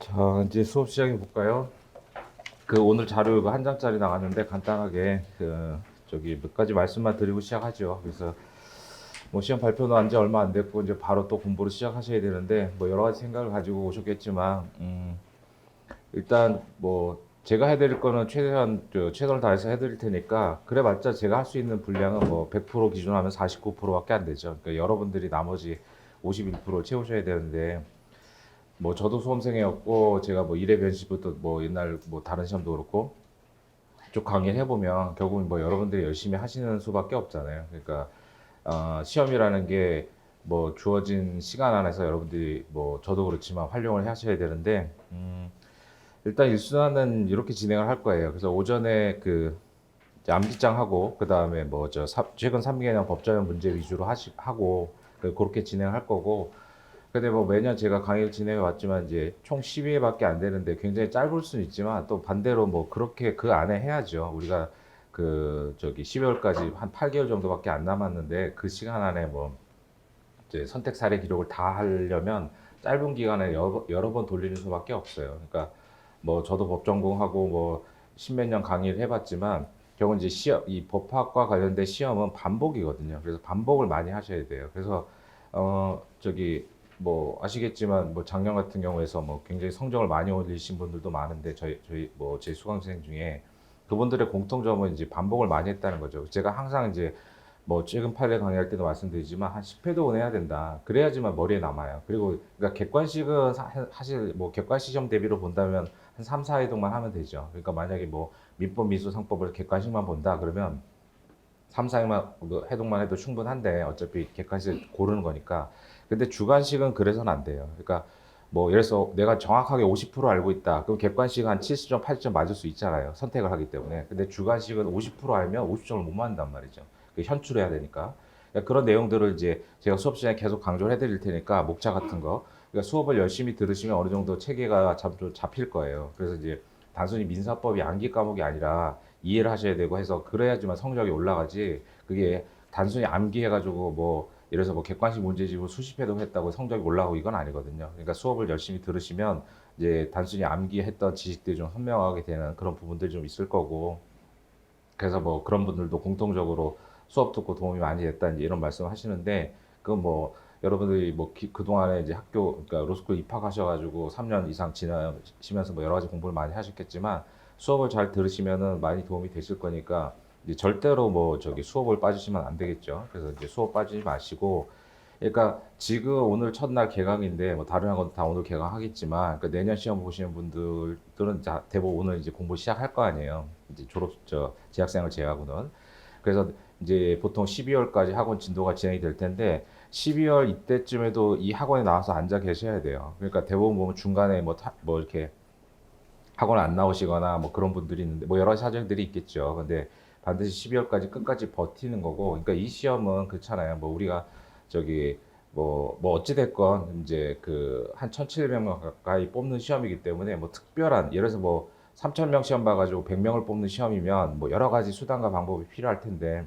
자, 이제 수업 시작해 볼까요? 그 오늘 자료 이거 한 장짜리 나갔는데 간단하게 저기 몇 가지 말씀만 드리고 시작하죠. 그래서 뭐 시험 발표는 한지 얼마 안 됐고 이제 바로 또 공부를 시작하셔야 되는데 뭐 여러 가지 생각을 가지고 오셨겠지만 일단 뭐 제가 해드릴 거는 최대한 최선을 다해서 해드릴 테니까 그래봤자 제가 할 수 있는 분량은 뭐 100% 기준하면 49%밖에 안 되죠. 그러니까 여러분들이 나머지 51%를 채우셔야 되는데 뭐 저도 수험생이었고 제가 뭐 일회 변시부터 뭐 옛날 뭐 다른 시험도 그렇고 쭉 강의를 해보면 결국은 뭐 여러분들이 열심히 하시는 수밖에 없잖아요. 그러니까 시험이라는 게 뭐 주어진 시간 안에서 여러분들이 뭐 저도 그렇지만 활용을 하셔야 되는데 일단 일순환은 이렇게 진행을 할 거예요. 그래서 오전에 그 이제 암기장하고 그 다음에 뭐 저 최근 3개년 법전형 문제 위주로 하고 그렇게 진행할 거고 근데 뭐 매년 제가 강의를 진행해 왔지만 이제 총 12회밖에 안 되는데 굉장히 짧을 수는 있지만 또 반대로 뭐 그렇게 그 안에 해야죠. 우리가 그 저기 12월까지 한 8개월 정도밖에 안 남았는데 그 시간 안에 뭐 이제 선택 사례 기록을 다 하려면 짧은 기간에 여러 번 돌리는 수밖에 없어요. 그러니까 뭐 저도 법 전공하고 뭐 십몇 년 강의를 해봤지만 결국 이제 시험 이 법학과 관련된 시험은 반복이거든요. 그래서 반복을 많이 하셔야 돼요. 그래서 저기 뭐 아시겠지만 뭐 작년 같은 경우에서 뭐 굉장히 성적을 많이 올리신 분들도 많은데 저희 뭐 제 수강생 중에 그분들의 공통점은 이제 반복을 많이 했다는 거죠. 제가 항상 이제 뭐 최근 판례 강의할 때도 말씀드리지만 한 10회도 해야 된다. 그래야지만 머리에 남아요. 그리고 그러니까 객관식은 사실 뭐 객관식 시험 대비로 본다면 한 3, 4회동만 하면 되죠. 그러니까 만약에 뭐 민법, 미수, 상법을 객관식만 본다 그러면 3, 4회만 해동만 해도 충분한데 어차피 객관식 고르는 거니까. 근데 주관식은 그래서는 안 돼요. 그러니까 뭐 예를 들어서 내가 정확하게 50% 알고 있다. 그럼 객관식은 한 70점, 80점 맞을 수 있잖아요. 선택을 하기 때문에. 근데 주관식은 50% 알면 50점을 못 맞는단 말이죠. 현출해야 되니까. 그러니까 그런 내용들을 이제 제가 수업 시간에 계속 강조를 해드릴 테니까 목차 같은 거. 그러니까 수업을 열심히 들으시면 어느 정도 체계가 좀 잡힐 거예요. 그래서 이제 단순히 민사법이 암기 과목이 아니라 이해를 하셔야 되고 해서 그래야지만 성적이 올라가지. 그게 단순히 암기해가지고 뭐 예를 들어서 뭐 객관식 문제집을 수십 회도 했다고 성적이 올라가고 이건 아니거든요. 그러니까 수업을 열심히 들으시면 이제 단순히 암기했던 지식들이 좀 선명하게 되는 그런 부분들이 좀 있을 거고 그래서 뭐 그런 분들도 공통적으로 수업 듣고 도움이 많이 됐다 이런 말씀 하시는데 그건 뭐 여러분들이 뭐 그동안에 이제 학교 그러니까 로스쿨 입학하셔가지고 3년 이상 지나시면서 뭐 여러 가지 공부를 많이 하셨겠지만 수업을 잘 들으시면은 많이 도움이 되실 거니까 이제 절대로 뭐 저기 수업을 빠지시면 안 되겠죠. 그래서 이제 수업 빠지지 마시고 그러니까 지금 오늘 첫날 개강인데 뭐 다른 학원 다 오늘 개강하겠지만 그러니까 내년 시험 보시는 분들은 대부분 오늘 이제 공부 시작할 거 아니에요. 이제 재학생을 제외하고는. 그래서 이제 보통 12월까지 학원 진도가 진행이 될 텐데 12월 이때쯤에도 이 학원에 나와서 앉아 계셔야 돼요. 그러니까 대부분 보면 중간에 뭐 이렇게 학원 안 나오시거나 뭐 그런 분들이 있는데 뭐 여러 사정들이 있겠죠. 근데 반드시 12월까지 끝까지 버티는 거고, 그러니까 이 시험은 그렇잖아요. 뭐 우리가 저기 뭐 어찌 됐건 이제 그 한 1,700명 가까이 뽑는 시험이기 때문에 뭐 특별한 예를 들어서 뭐 3,000명 시험 봐가지고 100명을 뽑는 시험이면 뭐 여러 가지 수단과 방법이 필요할 텐데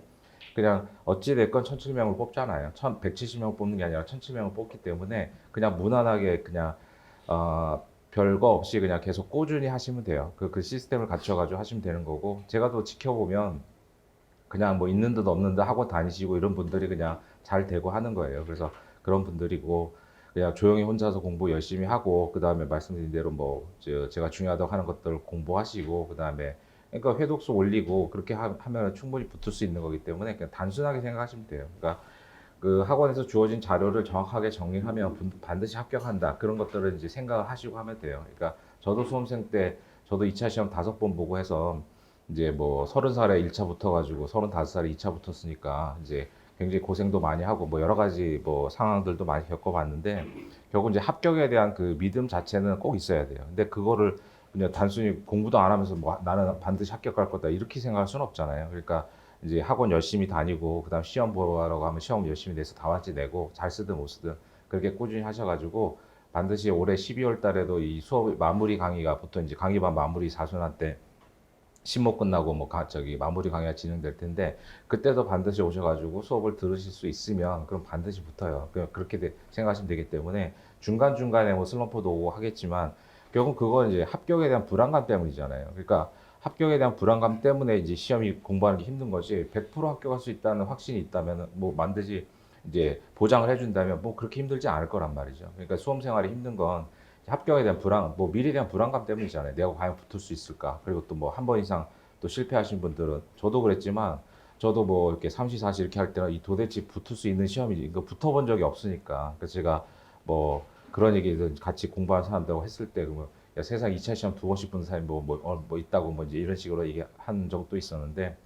그냥 어찌 됐건 1,700명을 뽑잖아요. 1,170명 뽑는 게 아니라 1,700명을 뽑기 때문에 그냥 무난하게 그냥 별거 없이 그냥 계속 꾸준히 하시면 돼요. 그 시스템을 갖춰가지고 하시면 되는 거고, 제가 또 지켜보면 그냥 뭐 있는 듯 없는 듯 하고 다니시고 이런 분들이 그냥 잘 되고 하는 거예요. 그래서 그런 분들이고, 그냥 조용히 혼자서 공부 열심히 하고, 그 다음에 말씀드린 대로 뭐, 제가 중요하다고 하는 것들 공부하시고, 그 다음에 그러니까 회독수 올리고, 그렇게 하면 충분히 붙을 수 있는 거기 때문에 그냥 단순하게 생각하시면 돼요. 그러니까 그 학원에서 주어진 자료를 정확하게 정리하면 반드시 합격한다. 그런 것들을 이제 생각을 하시고 하면 돼요. 그러니까 저도 수험생 때 저도 2차 시험 5번 보고 해서 이제 뭐 30살에 1차 붙어가지고 35살에 2차 붙었으니까 이제 굉장히 고생도 많이 하고 뭐 여러 가지 뭐 상황들도 많이 겪어봤는데 결국 이제 합격에 대한 그 믿음 자체는 꼭 있어야 돼요. 근데 그거를 그냥 단순히 공부도 안 하면서 뭐 나는 반드시 합격할 거다 이렇게 생각할 수는 없잖아요. 그러니까 이제 학원 열심히 다니고 그다음 시험 보러 가면 시험 열심히 내서 다왔지 내고 잘 쓰든 못 쓰든 그렇게 꾸준히 하셔가지고 반드시 올해 12월 달에도 이 수업 마무리 강의가 보통 이제 강의반 마무리 사순환 때 신목 끝나고 뭐 저기 마무리 강의가 진행될 텐데 그때도 반드시 오셔가지고 수업을 들으실 수 있으면 그럼 반드시 붙어요. 그렇게 생각하시면 되기 때문에 중간 중간에 뭐 슬럼프도 오고 하겠지만 결국 그건 이제 합격에 대한 불안감 때문이잖아요. 그러니까 합격에 대한 불안감 때문에 이제 시험이 공부하는 게 힘든 거지. 100% 합격할 수 있다는 확신이 있다면 뭐 반드시 이제 보장을 해준다면 뭐 그렇게 힘들지 않을 거란 말이죠. 그러니까 수험 생활이 힘든 건 합격에 대한 불안, 뭐 미래에 대한 불안감 때문이잖아요. 내가 과연 붙을 수 있을까? 그리고 또 뭐 한 번 이상 또 실패하신 분들은 저도 그랬지만 저도 뭐 이렇게 삼시 사시 이렇게 할 때는 이 도대체 붙을 수 있는 시험이 이거 붙어본 적이 없으니까. 그래서 제가 뭐 그런 얘기들 같이 공부하는 사람들하고 했을 때 그러면 야, 세상 2차 시험 2번씩 보는 사람이 뭐 있다고 뭐 이제 이런 식으로 얘기한 적도 있었는데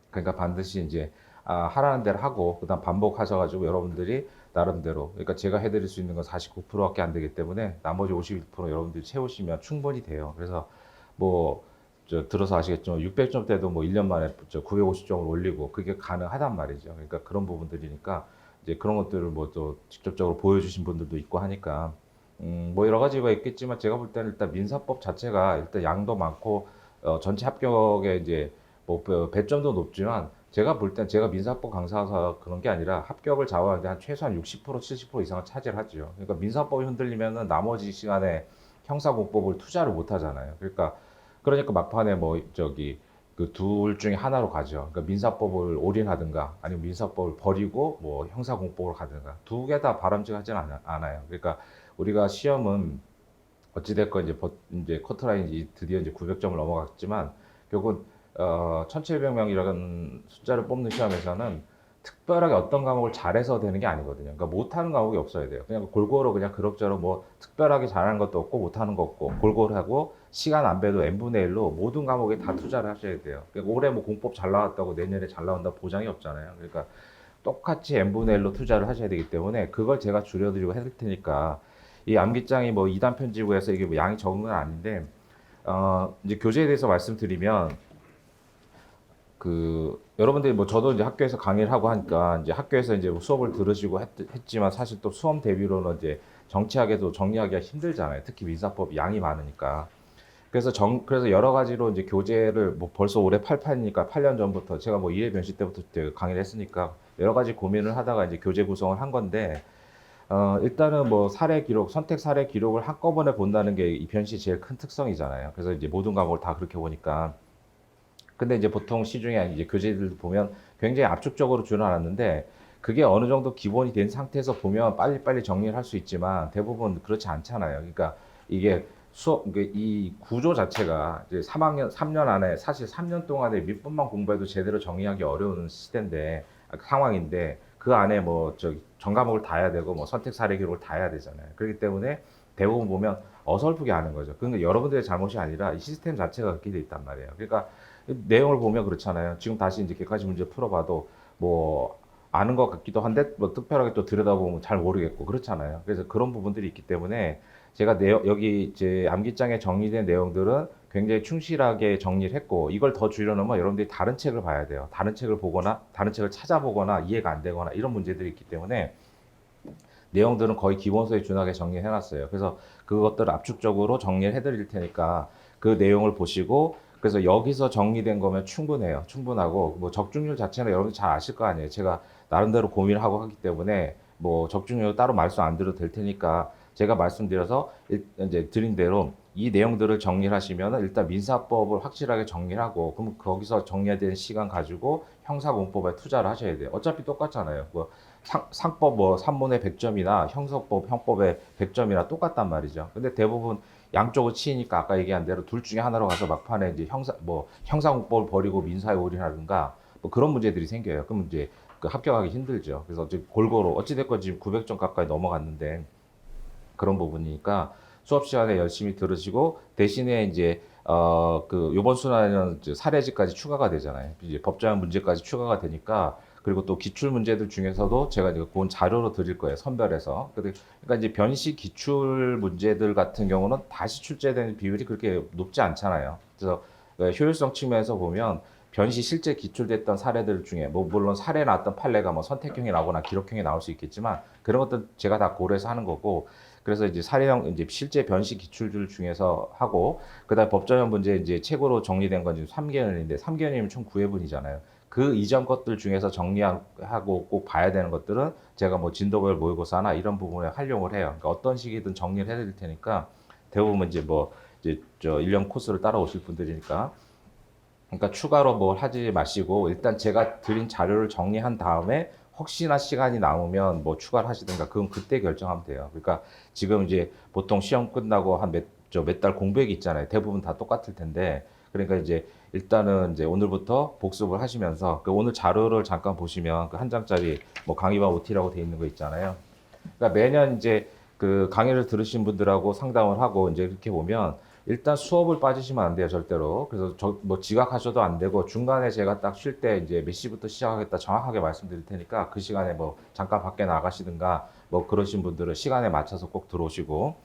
그러니까 반드시 이제 하라는 대로 하고 그다음 반복하셔가지고 여러분들이 나름대로 그러니까 제가 해드릴 수 있는 건 49%밖에 안 되기 때문에 나머지 51% 여러분들이 채우시면 충분히 돼요. 그래서 뭐 들어서 아시겠지만 600점 때도 뭐 1년 만에 950점을 올리고 그게 가능하단 말이죠. 그러니까 그런 부분들이니까 이제 그런 것들을 뭐 또 직접적으로 보여주신 분들도 있고 하니까 뭐 여러 가지가 있겠지만 제가 볼 때는 일단 민사법 자체가 일단 양도 많고 전체 합격에 이제 뭐 배점도 높지만 제가 볼 땐 제가 민사법 강사라서 그런 게 아니라 합격을 좌우하는데 한 최소한 60% 70% 이상은 차지를 하죠. 그러니까 민사법이 흔들리면은 나머지 시간에 형사공법을 투자를 못 하잖아요. 그러니까 막판에 뭐 저기 그 둘 중에 하나로 가죠. 그러니까 민사법을 올인하든가 아니면 민사법을 버리고 뭐 형사공법으로 가든가 두 개 다 바람직하지는 않아요. 그러니까 우리가 시험은 어찌됐건 이제 커트라인이 드디어 이제 900점을 넘어갔지만 결국은 1700명이라는 숫자를 뽑는 시험에서는 특별하게 어떤 과목을 잘해서 되는 게 아니거든요. 그러니까 못하는 과목이 없어야 돼요. 그냥 골고루 그냥 그럭저럭 뭐 특별하게 잘하는 것도 없고 못하는 거 없고 골고루 하고 시간 안 빼도 n분의 1로 모든 과목에 다 투자를 하셔야 돼요. 그러니까 올해 뭐 공법 잘 나왔다고 내년에 잘 나온다 보장이 없잖아요. 그러니까 똑같이 n분의 1로 투자를 하셔야 되기 때문에 그걸 제가 줄여드리고 해드릴 테니까 이 암기장이 뭐 2단 편집부에서 이게 뭐 양이 적은 건 아닌데 이제 교재에 대해서 말씀드리면 여러분들이 뭐 저도 이제 학교에서 강의를 하고 하니까 이제 학교에서 이제 뭐 수업을 들으시고 했지만 사실 또 수험 대비로는 이제 정치하게도 정리하기가 힘들잖아요. 특히 민사법 양이 많으니까. 그래서 여러 가지로 이제 교재를 뭐 벌써 올해 88이니까 8년 전부터 제가 뭐 이해 변시 때부터 강의를 했으니까 여러 가지 고민을 하다가 이제 교재 구성을 한 건데 일단은 뭐 사례 기록, 선택 사례 기록을 한꺼번에 본다는 게 이 변시 제일 큰 특성이잖아요. 그래서 이제 모든 과목을 다 그렇게 보니까 근데 이제 보통 시중에 이제 교재들 보면 굉장히 압축적으로 줄여놨는데 그게 어느 정도 기본이 된 상태에서 보면 빨리빨리 정리를 할 수 있지만 대부분 그렇지 않잖아요. 그러니까 이게 이 구조 자체가 이제 3년 안에 사실 3년 동안에 밑분만 공부해도 제대로 정리하기 어려운 시대인데, 상황인데 그 안에 뭐 전 과목을 다 해야 되고 뭐 선택 사례 기록을 다 해야 되잖아요. 그렇기 때문에 대부분 보면 어설프게 하는 거죠. 그러니까 여러분들의 잘못이 아니라 이 시스템 자체가 그렇게 돼 있단 말이에요. 그러니까 내용을 보면 그렇잖아요. 지금 다시 이제 객관식 문제 풀어봐도 뭐 아는 것 같기도 한데 뭐 특별하게 또 들여다보면 잘 모르겠고 그렇잖아요. 그래서 그런 부분들이 있기 때문에 제가 여기 이제 암기장에 정리된 내용들은 굉장히 충실하게 정리를 했고 이걸 더 줄여놓으면 여러분들이 다른 책을 봐야 돼요. 다른 책을 보거나 다른 책을 찾아보거나 이해가 안 되거나 이런 문제들이 있기 때문에 내용들은 거의 기본서에 준하게 정리해 놨어요. 그래서 그것들을 압축적으로 정리를 해드릴 테니까 그 내용을 보시고 그래서 여기서 정리된 거면 충분해요. 충분하고 뭐 적중률 자체는 여러분 잘 아실 거 아니에요. 제가 나름대로 고민을 하고 하기 때문에 뭐 적중률 따로 말씀 안 드려도 될 테니까 제가 말씀드려서 이제 드린 대로 이 내용들을 정리를 하시면 일단 민사법을 확실하게 정리를 하고 그럼 거기서 정리된 시간 가지고 형사공법에 투자를 하셔야 돼요. 어차피 똑같잖아요. 뭐 상법 뭐 산문의 100점이나 형사법 형법의 100점이나 똑같단 말이죠. 근데 대부분 양쪽을 치니까 아까 얘기한 대로 둘 중에 하나로 가서 막판에 이제 형사공법을 버리고 민사에 올인하든가 뭐 그런 문제들이 생겨요. 그럼 이제 합격하기 힘들죠. 그래서 이제 골고루 어찌됐건 지금 900점 가까이 넘어갔는데 그런 부분이니까 수업 시간에 열심히 들으시고 대신에 이제 요번 순환에는 이제 사례지까지 추가가 되잖아요. 이제 법정형 문제까지 추가가 되니까 그리고 또 기출 문제들 중에서도 제가 이제 본 자료로 드릴 거예요. 선별해서. 그러니까 이제 변시 기출 문제들 같은 경우는 다시 출제되는 비율이 그렇게 높지 않잖아요. 그래서 효율성 측면에서 보면 변시 실제 기출됐던 사례들 중에 뭐 물론 사례 나왔던 판례가 뭐 선택형이 나오거나 기록형이 나올 수 있겠지만 그런 것들 제가 다 고려해서 하는 거고 그래서 이제 사례형 이제 실제 변시 기출들 중에서 하고 그다음 법정형 문제 이제 책으로 정리된 건 지금 3개년인데 3개년이면 총 9회분이잖아요. 그 이전 것들 중에서 정리하고 꼭 봐야 되는 것들은 제가 뭐 진도별 모의고사나 이런 부분에 활용을 해요. 그러니까 어떤 식이든 정리를 해드릴 테니까 대부분 이제 뭐 이제 저 1년 코스를 따라오실 분들이니까. 그러니까 추가로 뭘 하지 마시고 일단 제가 드린 자료를 정리한 다음에 혹시나 시간이 남으면 뭐 추가를 하시든가 그건 그때 결정하면 돼요. 그러니까 지금 이제 보통 시험 끝나고 한 몇 달 공백이 있잖아요. 대부분 다 똑같을 텐데 그러니까 이제 일단은 이제 오늘부터 복습을 하시면서 그 오늘 자료를 잠깐 보시면 그 한 장짜리 뭐 강의반 OT라고 돼 있는 거 있잖아요. 그러니까 매년 이제 그 강의를 들으신 분들하고 상담을 하고 이제 이렇게 보면 일단 수업을 빠지시면 안 돼요, 절대로. 그래서 저 뭐 지각하셔도 안 되고 중간에 제가 딱 쉴 때 이제 몇 시부터 시작하겠다 정확하게 말씀드릴 테니까 그 시간에 뭐 잠깐 밖에 나가시든가 뭐 그러신 분들은 시간에 맞춰서 꼭 들어오시고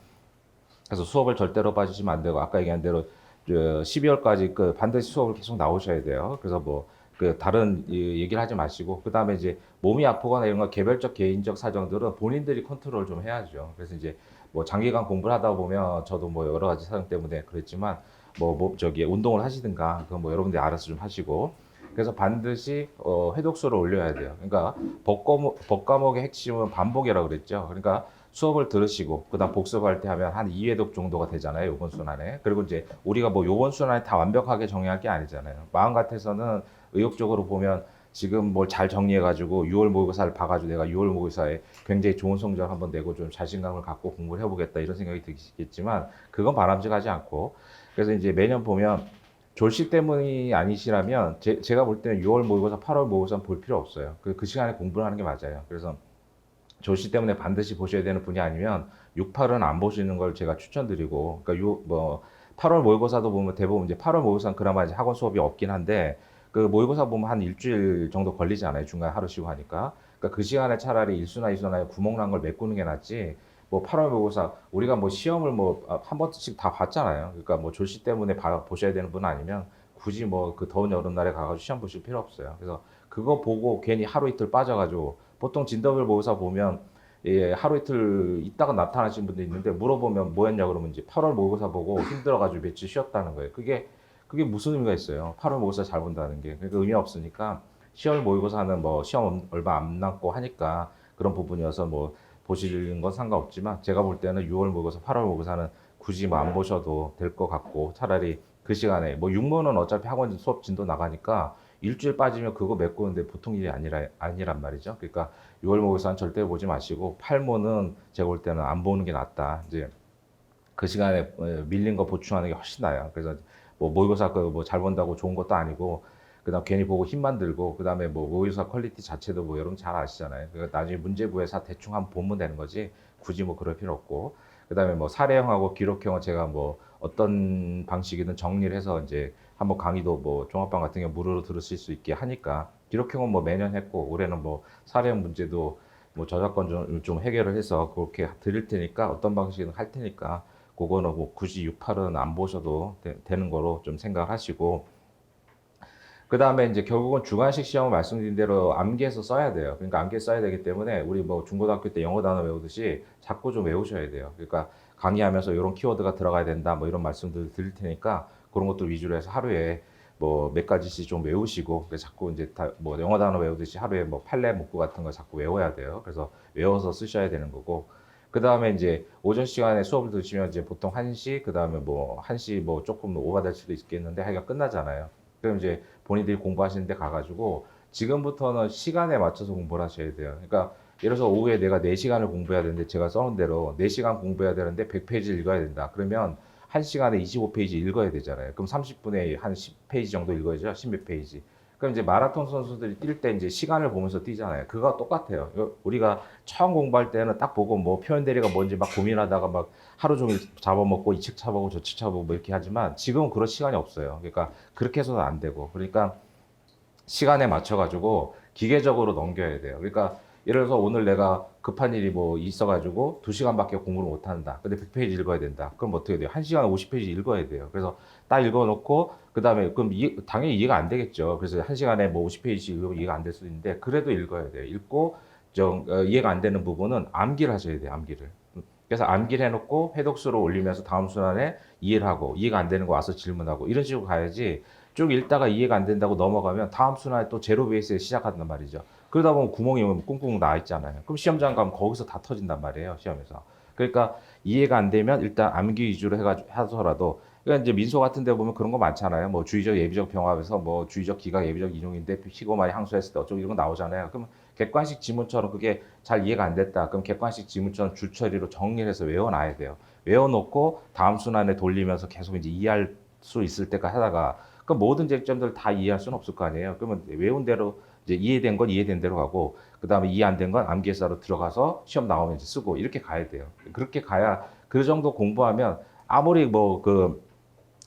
그래서 수업을 절대로 빠지시면 안 되고 아까 얘기한 대로 12월까지 그 반드시 수업을 계속 나오셔야 돼요. 그래서 뭐 그 다른 얘기를 하지 마시고 그 다음에 이제 몸이 아프거나 이런 거 개별적 개인적 사정들은 본인들이 컨트롤 좀 해야죠. 그래서 이제 뭐 장기간 공부를 하다 보면 저도 뭐 여러 가지 사정 때문에 그랬지만 뭐 저기 운동을 하시든가 그건 뭐 여러분들이 알아서 좀 하시고 그래서 반드시 해독수를 올려야 돼요. 그러니까 법과목의 핵심은 반복이라고 그랬죠. 그러니까 수업을 들으시고 그다음 복습할 때 하면 한 2회독 정도가 되잖아요. 요번 순환에. 그리고 이제 우리가 뭐 요번 순환에 다 완벽하게 정리할 게 아니잖아요. 마음 같아서는 의욕적으로 보면 지금 뭘 잘 정리해가지고 6월 모의고사를 봐가지고 내가 6월 모의고사에 굉장히 좋은 성적 한번 내고 좀 자신감을 갖고 공부를 해보겠다 이런 생각이 드시겠지만 그건 바람직하지 않고 그래서 이제 매년 보면 졸시 때문이 아니시라면 제가 볼 때는 6월 모의고사, 8월 모의고사 볼 필요 없어요. 그 시간에 공부를 하는 게 맞아요. 그래서 졸시 때문에 반드시 보셔야 되는 분이 아니면 6, 8은 안 보시는 걸 제가 추천드리고, 그러니까 뭐 8월 모의고사도 보면 대부분 이제 8월 모의고사는 그나마 이제 학원 수업이 없긴 한데 그 모의고사 보면 한 일주일 정도 걸리지 않아요. 중간에 하루 쉬고 하니까. 그러니까 그 시간에 차라리 일수나 이수나 구멍 난 걸 메꾸는 게 낫지. 뭐 8월 모의고사 우리가 뭐 시험을 뭐 한 번씩 다 봤잖아요. 그러니까 뭐 졸시 때문에 보셔야 되는 분 아니면 굳이 뭐 그 더운 여름날에 가가지고 시험 보실 필요 없어요. 그래서 그거 보고 괜히 하루 이틀 빠져가지고 보통 진더블 모의사 보면 예, 하루 이틀 있다가 나타나신 분도 있는데 물어보면 뭐 했냐 그러면 이제 8월 모의고사 보고 힘들어가지고 며칠 쉬었다는 거예요. 그게 무슨 의미가 있어요? 8월 모의고사 잘 본다는 게. 그러니까 의미 없으니까 10월 모의고사는 뭐 시험 얼마 안 남고 하니까 그런 부분이어서 뭐 보시는 건 상관없지만 제가 볼 때는 6월 모의고사, 8월 모의고사는 굳이 뭐 안 보셔도 될 것 같고 차라리 그 시간에 뭐 육모는 어차피 학원 수업 진도 나가니까 일주일 빠지면 그거 메꾸는데 보통 일이 아니란 말이죠. 그러니까 6월 모의고사는 절대 보지 마시고 8모는 제가 볼 때는 안 보는 게 낫다. 이제 그 시간에 밀린 거 보충하는 게 훨씬 나아요. 그래서 뭐 모의고사 뭐 잘 본다고 좋은 것도 아니고 그다음 괜히 보고 힘만 들고 그다음에 뭐 모의고사 퀄리티 자체도 뭐 여러분 잘 아시잖아요. 그러니까 나중에 문제 구해서 대충 한번 보면 되는 거지 굳이 뭐 그럴 필요 없고 그다음에 뭐 사례형하고 기록형은 제가 뭐 어떤 방식이든 정리를 해서 이제 한번 강의도 뭐 종합반 같은 경우 무료로 들으실 수 있게 하니까 기록형은 뭐 매년 했고 올해는 뭐 사례형 문제도 뭐 저작권 좀 해결을 해서 그렇게 드릴 테니까 어떤 방식이든 할 테니까 그거는 뭐 굳이 6, 8은 안 보셔도 되는 거로 좀 생각하시고 그 다음에 이제 결국은 주관식 시험을 말씀드린 대로 암기해서 써야 돼요. 그러니까 암기해 써야 되기 때문에 우리 뭐 중고등학교 때 영어 단어 외우듯이 자꾸 좀 외우셔야 돼요. 그러니까 강의하면서 이런 키워드가 들어가야 된다 뭐 이런 말씀들 드릴 테니까 그런 것들 위주로 해서 하루에 뭐 몇 가지씩 좀 외우시고 자꾸 이제 뭐 영어 단어 외우듯이 하루에 뭐 판례 문구 같은 거 자꾸 외워야 돼요. 그래서 외워서 쓰셔야 되는 거고 그 다음에 이제 오전 시간에 수업을 들으시면 이제 보통 1시, 그 다음에 뭐 1시 뭐 조금 오버될 수도 있겠는데 하여간 끝나잖아요. 그럼 이제 본인들이 공부하시는 데 가가지고 지금부터는 시간에 맞춰서 공부를 하셔야 돼요. 그러니까 예를 들어서 오후에 내가 4시간을 공부해야 되는데 제가 써놓은 대로 4시간 공부해야 되는데 100페이지를 읽어야 된다. 그러면 1시간에 25페이지 읽어야 되잖아요. 그럼 30분에 한 10페이지 정도 읽어야죠. 10몇 페이지. 그럼 이제 마라톤 선수들이 뛸 때 이제 시간을 보면서 뛰잖아요. 그거 똑같아요. 우리가 처음 공부할 때는 딱 보고 뭐 표현 대리가 뭔지 막 고민하다가 막 하루 종일 잡아먹고 이 책 찾아보고 저 책 찾아보고 뭐 이렇게 하지만 지금은 그런 시간이 없어요. 그러니까 그렇게 해서는 안 되고. 그러니까 시간에 맞춰가지고 기계적으로 넘겨야 돼요. 그러니까 예를 들어서 오늘 내가 급한 일이 뭐 있어가지고 2시간밖에 공부를 못 한다. 근데 100페이지 읽어야 된다. 그럼 어떻게 돼요? 1시간에 50페이지 읽어야 돼요. 그래서 딱 읽어놓고 그 다음에 그럼 당연히 이해가 안 되겠죠. 그래서 1시간에 뭐 50페이지 읽으면 이해가 안 될 수도 있는데 그래도 읽어야 돼요. 읽고 이해가 안 되는 부분은 암기를 하셔야 돼요. 암기를. 그래서 암기를 해놓고 해독수로 올리면서 다음 순환에 이해를 하고 이해가 안 되는 거 와서 질문하고 이런 식으로 가야지 쭉 읽다가 이해가 안 된다고 넘어가면 다음 순환에 또 제로 베이스에 시작한단 말이죠. 그러다 보면 구멍이 꽁꽁 나 있잖아요. 그럼 시험장 가면 거기서 다 터진단 말이에요. 시험에서. 그러니까 이해가 안 되면 일단 암기 위주로 해가지고 하더라도 그러니까 이제 민소 같은 데 보면 그런 거 많잖아요. 뭐 주의적 예비적 병합에서 뭐 주의적 기각 예비적 인용인데 피고만이 항소했을 때 어쩌고 이런 거 나오잖아요. 그럼 객관식 지문처럼 그게 잘 이해가 안 됐다. 그럼 객관식 지문처럼 줄처리로 정리를 해서 외워놔야 돼요. 외워놓고 다음 순환에 돌리면서 계속 이제 이해할 수 있을 때까지 하다가 그 모든 쟁점들을 다 이해할 수는 없을 거 아니에요. 그러면 외운 대로 이제 이해된 건 이해된 대로 가고 그 다음에 이해 안 된 건 암기해서로 들어가서 시험 나오면 이제 쓰고 이렇게 가야 돼요. 그렇게 가야 그 정도 공부하면 아무리 뭐 그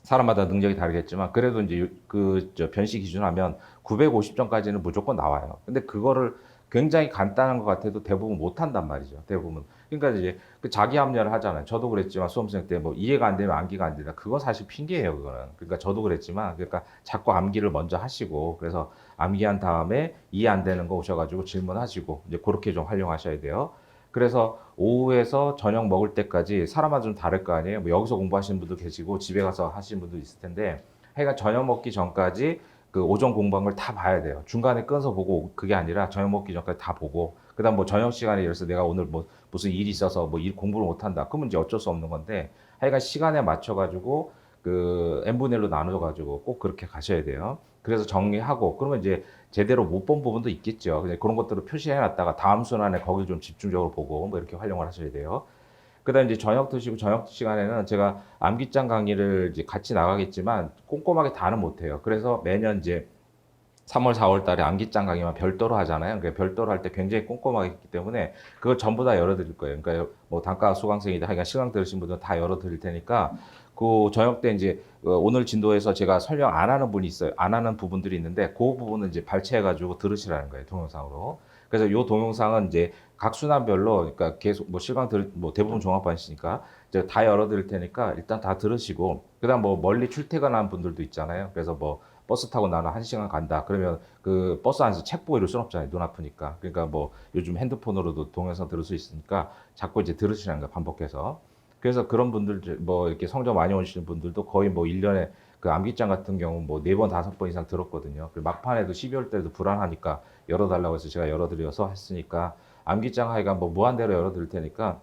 사람마다 능력이 다르겠지만 그래도 이제 그저 변시 기준하면 950점까지는 무조건 나와요. 근데 그거를 굉장히 간단한 것 같아도 대부분 못 한단 말이죠. 대부분. 그러니까 이제 그 자기 합리화를 하잖아요. 저도 그랬지만 수험생 때 뭐 이해가 안 되면 암기가 안 된다. 그건 사실 핑계예요, 그거는. 그러니까 저도 그랬지만 그러니까 자꾸 암기를 먼저 하시고 그래서 암기한 다음에 이해 안 되는 거 오셔가지고 질문하시고 이제 그렇게 좀 활용하셔야 돼요. 그래서 오후에서 저녁 먹을 때까지 사람마다 좀 다를 거 아니에요. 뭐 여기서 공부하시는 분도 계시고 집에 가서 하시는 분도 있을 텐데 하여간 저녁 먹기 전까지 그 오전 공부한 걸 다 봐야 돼요. 중간에 끊어서 보고 그게 아니라 저녁 먹기 전까지 다 보고 그다음 뭐 저녁 시간에 예를 들어서 내가 오늘 뭐 무슨 일이 있어서 뭐 일 공부를 못 한다. 그러면 이제 어쩔 수 없는 건데 하여간 시간에 맞춰 가지고 그 n분의 1로 나눠 가지고 꼭 그렇게 가셔야 돼요. 그래서 정리하고 그러면 이제 제대로 못 본 부분도 있겠죠. 그냥 그런 것들을 표시해 놨다가 다음 순환에 거기 좀 집중적으로 보고 뭐 이렇게 활용을 하셔야 돼요. 그다음 이제 저녁 드시고 저녁 시간에는 제가 암기장 강의를 이제 같이 나가겠지만 꼼꼼하게 다는 못해요. 그래서 매년 이제 3월, 4월 달에 암기장 강의만 별도로 하잖아요. 그러니까 별도로 할 때 굉장히 꼼꼼하게 했기 때문에 그걸 전부 다 열어드릴 거예요. 그러니까 뭐 단과 수강생이다 하여간 시간 들으신 분들 다 열어드릴 테니까 그 저녁 때 이제 오늘 진도에서 제가 설명 안 하는 분이 있어요. 안 하는 부분들이 있는데 그 부분은 이제 발췌해가지고 들으시라는 거예요. 동영상으로. 그래서 요 동영상은 이제 각 순환별로 그러니까 계속 뭐 실강 들, 뭐 대부분 종합반이시니까 이제 다 열어드릴 테니까 일단 다 들으시고 그다음 뭐 멀리 출퇴근한 분들도 있잖아요. 그래서 뭐 버스 타고 나는 1시간 간다. 그러면 그 버스 안에서 책 보고 이럴 순 없잖아요. 눈 아프니까. 그러니까 뭐 요즘 핸드폰으로도 동영상 들을 수 있으니까 자꾸 이제 들으시라는 거야. 반복해서. 그래서 그런 분들 뭐 이렇게 성적 많이 오시는 분들도 거의 뭐 1년에 그 암기장 같은 경우 뭐 4번, 5번 이상 들었거든요. 그리고 막판에도 12월 때도 불안하니까 열어달라고 해서 제가 열어드려서 했으니까 암기장 하여간 뭐 무한대로 열어드릴 테니까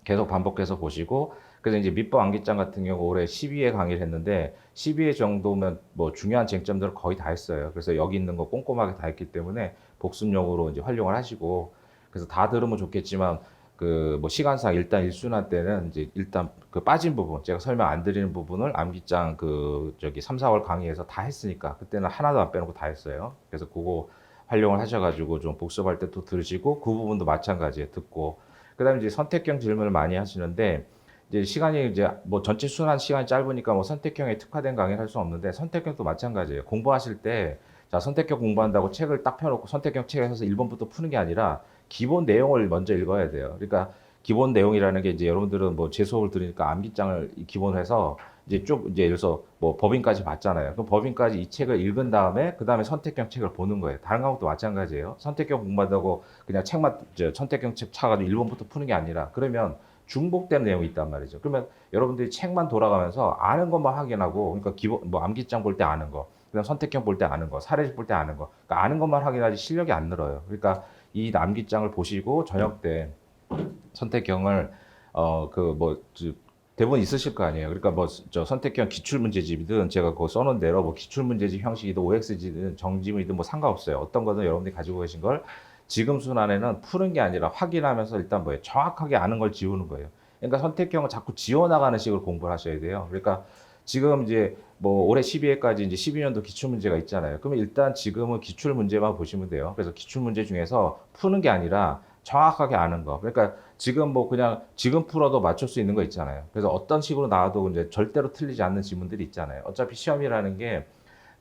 계속 반복해서 보시고 그래서 이제 밑보 암기장 같은 경우 올해 12회 강의를 했는데 12회 정도면 뭐 중요한 쟁점들을 거의 다 했어요. 그래서 여기 있는 거 꼼꼼하게 다 했기 때문에 복습용으로 이제 활용을 하시고 그래서 다 들으면 좋겠지만 그 뭐 시간상 일단 일순환 때는 이제 일단 그 빠진 부분 제가 설명 안 드리는 부분을 암기장 그 저기 3, 4월 강의에서 다 했으니까 그때는 하나도 안 빼놓고 다 했어요. 그래서 그거 활용을 하셔가지고 좀 복습할 때 또 들으시고 그 부분도 마찬가지에 듣고 그다음에 이제 선택형 질문을 많이 하시는데 이제 시간이 이제 뭐 전체 순환 시간이 짧으니까 뭐 선택형에 특화된 강의를 할 수 없는데 선택형도 마찬가지예요. 공부하실 때 자, 선택형 공부한다고 책을 딱 펴놓고 선택형 책에서 1번부터 푸는 게 아니라 기본 내용을 먼저 읽어야 돼요. 그러니까 기본 내용이라는 게 이제 여러분들은 뭐 제 수업을 들으니까 암기장을 기본으로 해서 이제 쭉 이제 예를 들어서 뭐 법인까지 봤잖아요. 그럼 법인까지 이 책을 읽은 다음에 그 다음에 선택형 책을 보는 거예요. 다른 과목도 마찬가지예요. 선택형 공부한다고 그냥 책만 선택형 책 차가지고 1번부터 푸는 게 아니라 그러면 중복되는 내용이 있단 말이죠. 그러면 여러분들이 책만 돌아가면서 아는 것만 확인하고 그러니까 기본 뭐 암기장 볼 때 아는 거, 그다음 선택형 볼 때 아는 거, 사례집 볼 때 아는 거, 그러니까 아는 것만 확인하지 실력이 안 늘어요. 그러니까 이 암기장을 보시고 저녁 때 선택형을 어그뭐 대부분 있으실 거 아니에요. 그러니까 뭐 저 선택형 기출문제집이든 제가 그거 써놓은 대로 뭐 기출문제집 형식이든 OX지든 정지문이든 뭐 상관없어요. 어떤 거든 여러분들이 가지고 계신 걸 지금 순환에는 푸는 게 아니라 확인하면서 일단 뭐예요? 정확하게 아는 걸 지우는 거예요. 그러니까 선택형은 자꾸 지워나가는 식으로 공부를 하셔야 돼요. 그러니까 지금 이제 뭐 올해 12회까지 이제 12년도 기출문제가 있잖아요. 그러면 일단 지금은 기출문제만 보시면 돼요. 그래서 기출문제 중에서 푸는 게 아니라 정확하게 아는 거. 그러니까 지금 뭐 그냥 지금 풀어도 맞출 수 있는 거 있잖아요. 그래서 어떤 식으로 나와도 이제 절대로 틀리지 않는 지문들이 있잖아요. 어차피 시험이라는 게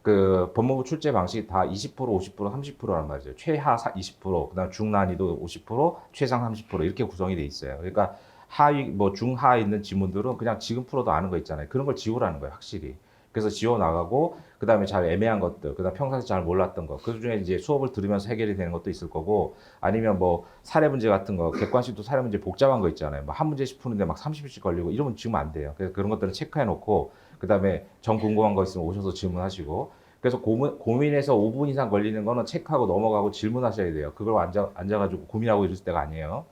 그 법무부 출제 방식이 다 20%, 50%, 30%란 말이죠. 최하 20%, 그다음 중난이도 50%, 최상 30% 이렇게 구성이 돼 있어요. 그러니까 하위 뭐 중하에 있는 지문들은 그냥 지금 풀어도 아는 거 있잖아요. 그런 걸 지우라는 거예요, 확실히. 그래서 지워 나가고 그다음에 잘 애매한 것들, 그다음 평상시 잘 몰랐던 거, 그 중에 이제 수업을 들으면서 해결이 되는 것도 있을 거고, 아니면 뭐 사례 문제 같은 거, 객관식도 사례 문제 복잡한 거 있잖아요. 뭐 한 문제씩 푸는데 막 30일씩 걸리고 이러면 지금 안 돼요. 그래서 그런 것들은 체크해 놓고, 그다음에 정 궁금한 거 있으면 오셔서 질문하시고, 그래서 고민해서 5분 이상 걸리는 거는 체크하고 넘어가고 질문하셔야 돼요. 그걸 앉아가지고 고민하고 이럴 때가 아니에요.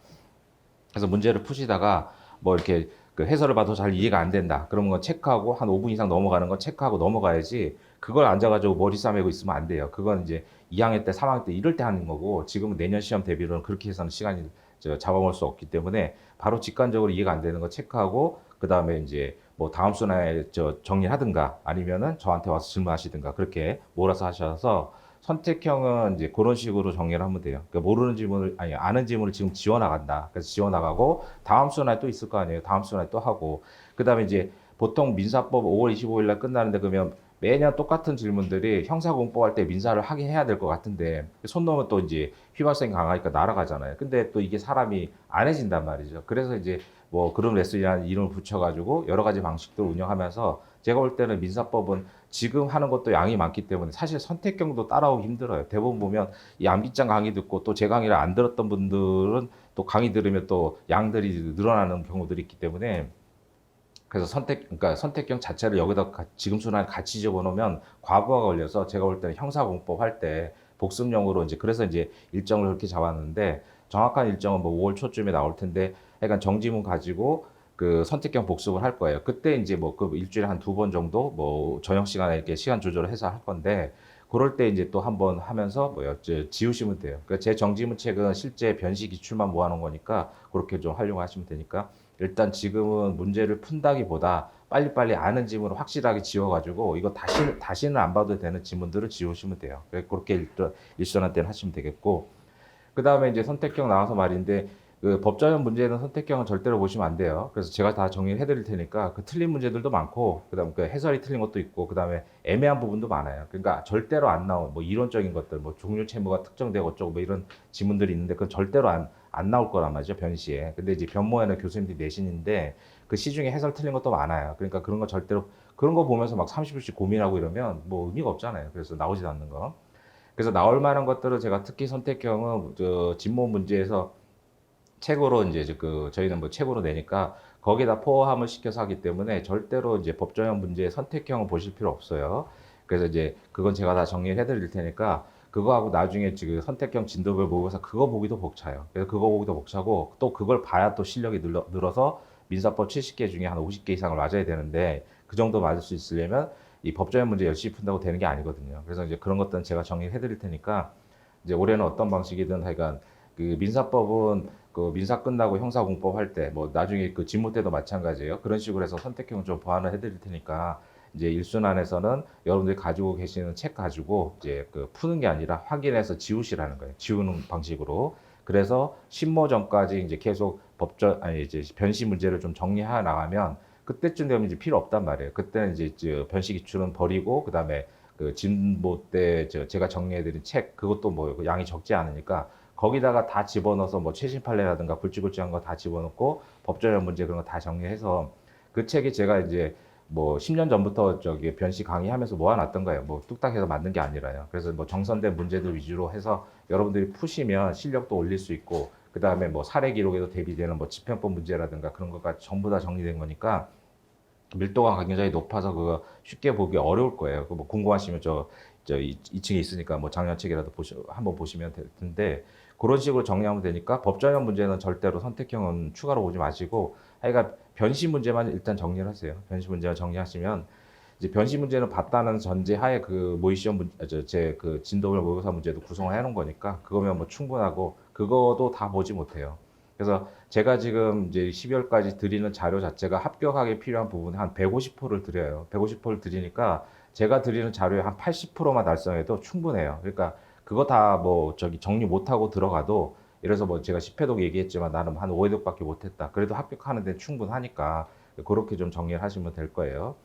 그래서 문제를 푸시다가 뭐 이렇게 그 해설을 봐도 잘 이해가 안 된다. 그러면 건 체크하고 한 5분 이상 넘어가는 건 체크하고 넘어가야지. 그걸 앉아가지고 머리 싸매고 있으면 안 돼요. 그건 이제 2학년 때, 3학년 때 이럴 때 하는 거고 지금은 내년 시험 대비로는 그렇게 해서는 시간이 잡아먹을 수 없기 때문에 바로 직관적으로 이해가 안 되는 거 체크하고 그 다음에 이제 뭐 다음 순화에 정리하든가 아니면은 저한테 와서 질문하시든가 그렇게 몰아서 하셔서 선택형은 이제 그런 식으로 정리를 하면 돼요. 그러니까 모르는 질문을 아니 아는 질문을 지금 지워 나간다. 그래서 지워 나가고 다음 순환 또 있을 거 아니에요. 다음 순환 또 하고 그다음에 이제 보통 민사법 5월 25일 날 끝나는데 그러면 매년 똑같은 질문들이 형사 공법할 때 민사를 하긴 해야 될 것 같은데 손 놓으면 또 이제 휘발성이 강하니까 날아가잖아요. 근데 또 이게 사람이 안 해진단 말이죠. 그래서 이제 뭐 그런 레슨이라는 이름을 붙여가지고 여러 가지 방식들을 운영하면서 제가 볼 때는 민사법은 지금 하는 것도 양이 많기 때문에 사실 선택형도 따라오기 힘들어요. 대부분 보면 이 암기장 강의 듣고 또 제 강의를 안 들었던 분들은 또 강의 들으면 또 양들이 늘어나는 경우들이 있기 때문에 그래서 그러니까 선택형 자체를 여기다 지금 순환에 같이 집어넣으면 과부하가 걸려서 제가 볼 때는 형사공법 할 때 복습용으로 이제 그래서 이제 일정을 그렇게 잡았는데 정확한 일정은 뭐 5월 초쯤에 나올 텐데 약간 정지문 가지고 그 선택형 복습을 할 거예요. 그때 이제 뭐 그 일주일에 한 두 번 정도 뭐 저녁 시간에 이렇게 시간 조절을 해서 할 건데 그럴 때 이제 또 한 번 하면서 뭐 지우시면 돼요. 그러니까 제 정지문 책은 실제 변시 기출만 모아놓은 거니까 그렇게 좀 활용하시면 되니까 일단 지금은 문제를 푼다기보다 빨리빨리 아는 지문을 확실하게 지워가지고 이거 다시는 안 봐도 되는 지문들을 지우시면 돼요. 그렇게 일선한 때는 하시면 되겠고 그 다음에 이제 선택형 나와서 말인데 그 법전형 문제는 선택형은 절대로 보시면 안 돼요. 그래서 제가 다 정리를 해드릴 테니까 그 틀린 문제들도 많고 그다음 그 해설이 틀린 것도 있고 그다음에 애매한 부분도 많아요. 그러니까 절대로 안 나온 뭐 이론적인 것들 뭐 종류 채무가 특정되고 어쩌고 뭐 이런 지문들이 있는데 그건 절대로 안 나올 거란 말이죠 변시에. 근데 이제 변모에는 교수님들이 내신인데 그 시중에 해설 틀린 것도 많아요. 그러니까 그런 거 절대로 그런 거 보면서 막 30분씩 고민하고 이러면 뭐 의미가 없잖아요. 그래서 나오지도 않는 거. 그래서 나올 만한 것들은 제가 특히 선택형은 진모 문제에서 책으로 이제 그 저희는 뭐 책으로 내니까 거기다 포함을 시켜서 하기 때문에 절대로 이제 법정형 문제 선택형을 보실 필요 없어요. 그래서 이제 그건 제가 다 정리를 해드릴 테니까 그거하고 나중에 지금 선택형 진도별 모의고사 그거 보기도 벅차요. 그래서 그거 보기도 벅차고 또 그걸 봐야 또 실력이 늘어서 민사법 70개 중에 한 50개 이상을 맞아야 되는데 그 정도 맞을 수 있으려면 이 법정형 문제 열심히 푼다고 되는 게 아니거든요. 그래서 이제 그런 것들은 제가 정리를 해드릴 테니까 이제 올해는 어떤 방식이든 하여간 그 민사법은 그 민사 끝나고 형사 공법할 때 뭐 나중에 그 직무 때도 마찬가지예요. 그런 식으로 해서 선택형 좀 보완을 해드릴 테니까 이제 일순환에서는 여러분들이 가지고 계시는 책 가지고 이제 그 푸는 게 아니라 확인해서 지우시라는 거예요. 지우는 방식으로. 그래서 신모 전까지 이제 계속 법전 아니 이제 변시 문제를 좀 정리해 나가면 그때쯤 되면 이제 필요 없단 말이에요. 그때는 이제 변시 기출은 버리고 그다음에 그 진보 때 제가 정리해드린 책 그것도 뭐 양이 적지 않으니까 거기다가 다 집어넣어서 뭐 최신 판례라든가 굵직굵직한 거 다 집어넣고 법조형 문제 그런 거 다 정리해서 그 책이 제가 이제 뭐 10년 전부터 저기 변시 강의하면서 모아놨던 거예요. 뭐 뚝딱 해서 만든 게 아니라요. 그래서 뭐 정선된 문제들 위주로 해서 여러분들이 푸시면 실력도 올릴 수 있고 그 다음에 뭐 사례 기록에도 대비되는 뭐 집행법 문제라든가 그런 것까지 전부 다 정리된 거니까 밀도가 굉장히 높아서 그거 쉽게 보기 어려울 거예요. 뭐 궁금하시면 저 2층에 있으니까 뭐 작년 책이라도 한번 보시면 될 텐데 그런 식으로 정리하면 되니까 법전형 문제는 절대로 선택형은 추가로 오지 마시고 하여간 변시 문제만 일단 정리를 하세요. 변시 문제만 정리하시면 이제 변시 문제는 봤다는 전제하에 그 모의 시험 제그 진도별 모의고사 문제도 구성을 해놓은 거니까 그거면 뭐 충분하고 그거도 다 보지 못해요. 그래서 제가 지금 이제 12월까지 드리는 자료 자체가 합격하기 필요한 부분에 한 150%를 드려요. 150%를 드리니까 제가 드리는 자료의 한 80%만 달성해도 충분해요. 그러니까 그거 다 뭐 저기 정리 못하고 들어가도 이래서 뭐 제가 10회독 얘기했지만 나는 한 5회독밖에 못했다. 그래도 합격하는 데 충분하니까 그렇게 좀 정리를 하시면 될 거예요.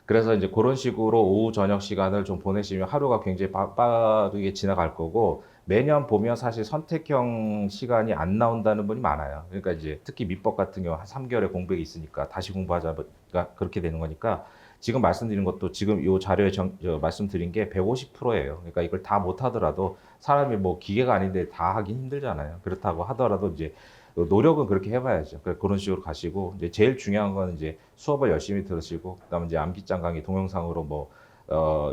그래서 이제 그런 식으로 오후 저녁 시간을 좀 보내시면 하루가 굉장히 빠르게 지나갈 거고 매년 보면 사실 선택형 시간이 안 나온다는 분이 많아요. 그러니까 이제 특히 민법 같은 경우 한 3개월의 공백이 있으니까 다시 공부하자가 그렇게 되는 거니까 지금 말씀드린 것도 지금 이 자료에 말씀드린 게 150%예요. 그러니까 이걸 다 못하더라도 사람이 뭐 기계가 아닌데 다 하긴 힘들잖아요. 그렇다고 하더라도 이제 노력은 그렇게 해봐야죠. 그런 식으로 가시고 이제 제일 중요한 건 이제 수업을 열심히 들으시고 그다음에 이제 암기장 강의 동영상으로 뭐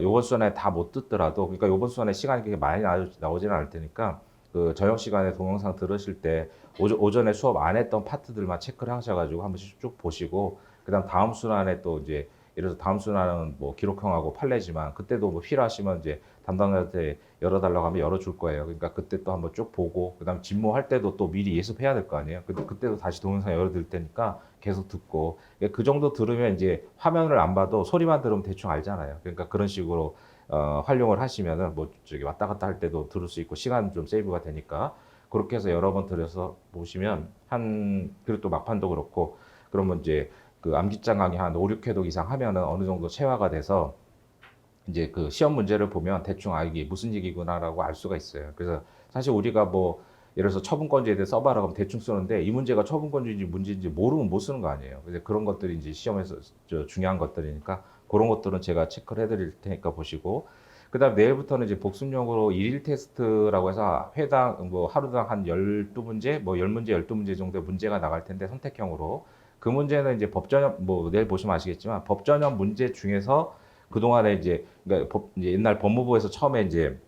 요번 수업에 다 못 듣더라도 그러니까 요번 수업에 시간이 그렇게 많이 나오지는 않을 테니까 그 저녁 시간에 동영상 들으실 때 오전에 수업 안 했던 파트들만 체크를 하셔가지고 한 번씩 쭉 보시고 그다음 다음 순환에 또 이제 예를 들어서 다음 순환은 뭐 기록형하고 판례지만 그때도 뭐 필요하시면 이제 담당자한테 열어달라고 하면 열어줄 거예요. 그러니까 그때 또 한번 쭉 보고 그다음 집모할 때도 또 미리 예습해야 될 거 아니에요. 근데 그때도 다시 동영상 열어드릴 테니까 계속 듣고 그 정도 들으면 이제 화면을 안 봐도 소리만 들으면 대충 알잖아요. 그러니까 그런 식으로 활용을 하시면은 뭐 저기 왔다 갔다 할 때도 들을 수 있고 시간 좀 세이브가 되니까 그렇게 해서 여러 번 들여서 보시면 한 그리고 또 막판도 그렇고 그러면 이제 그 암기장 강의 한 5, 6회독 이상 하면은 어느 정도 체화가 돼서 이제 그 시험 문제를 보면 대충 아 이게 무슨 얘기구나라고 알 수가 있어요. 그래서 사실 우리가 뭐 예를 들어서 처분권지에 대해 써봐라 그러면 대충 쓰는데 이 문제가 처분권지인지 문제인지 모르면 못 쓰는 거 아니에요. 그래서 그런 것들이 이제 시험에서 중요한 것들이니까 그런 것들은 제가 체크를 해드릴 테니까 보시고 그다음 내일부터는 이제 복습용으로 일일 테스트라고 해서 회당 뭐 하루당 한 12문제 뭐 10문제 12문제 정도의 문제가 나갈 텐데 선택형으로 그 문제는 이제 법전형 뭐 내일 보시면 아시겠지만 법전형 문제 중에서 그동안에 이제 그러니까 이제 옛날 법무부에서 처음에 이제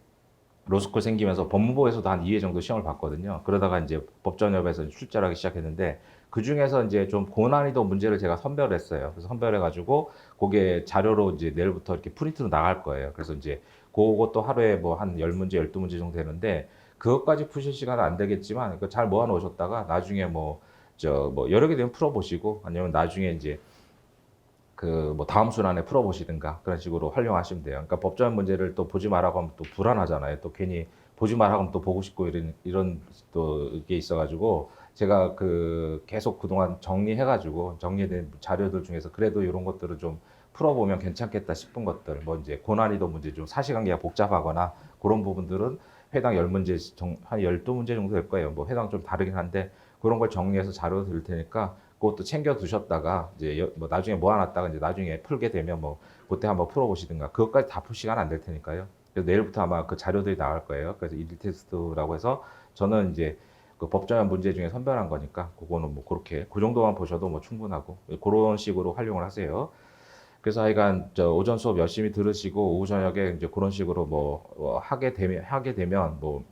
로스쿨 생기면서 법무부에서도 한 2회 정도 시험을 봤거든요. 그러다가 이제 법전협에서 출제하기 시작했는데 그 중에서 이제 좀 고난이도 문제를 제가 선별을 했어요. 그래서 선별해가지고 그게 자료로 이제 내일부터 이렇게 프린트로 나갈 거예요. 그래서 이제 그것도 하루에 뭐 한 10문제, 12문제 정도 되는데 그것까지 푸실 시간은 안 되겠지만 잘 모아 놓으셨다가 나중에 뭐 뭐 여러 개 되면 풀어보시고 아니면 나중에 이제 그 뭐 다음 순환에 풀어보시든가 그런 식으로 활용하시면 돼요. 그러니까 법전 문제를 또 보지 말라고 하면 또 불안하잖아요. 또 괜히 보지 말라고 하면 또 보고 싶고 이런 또 이게 있어가지고 제가 그 계속 그동안 정리해가지고 정리된 자료들 중에서 그래도 이런 것들을 좀 풀어보면 괜찮겠다 싶은 것들 뭐 이제 고난이도 문제 좀 사실관계가 복잡하거나 그런 부분들은 회당 10문제 한 12문제 정도 될 거예요. 뭐 회당 좀 다르긴 한데 그런 걸 정리해서 자료 드릴 테니까 그것도 챙겨 두셨다가 이제 뭐 나중에 모아놨다가 이제 나중에 풀게 되면 뭐 그때 한번 풀어보시든가 그것까지 다 풀 시간 안 될 테니까요. 그래서 내일부터 아마 그 자료들이 나갈 거예요. 그래서 일일 테스트라고 해서 저는 이제 그 법정한 문제 중에 선별한 거니까 그거는 뭐 그렇게 그 정도만 보셔도 뭐 충분하고 그런 식으로 활용을 하세요. 그래서 하여간 저 오전 수업 열심히 들으시고 오후 저녁에 이제 그런 식으로 뭐 하게 되면 뭐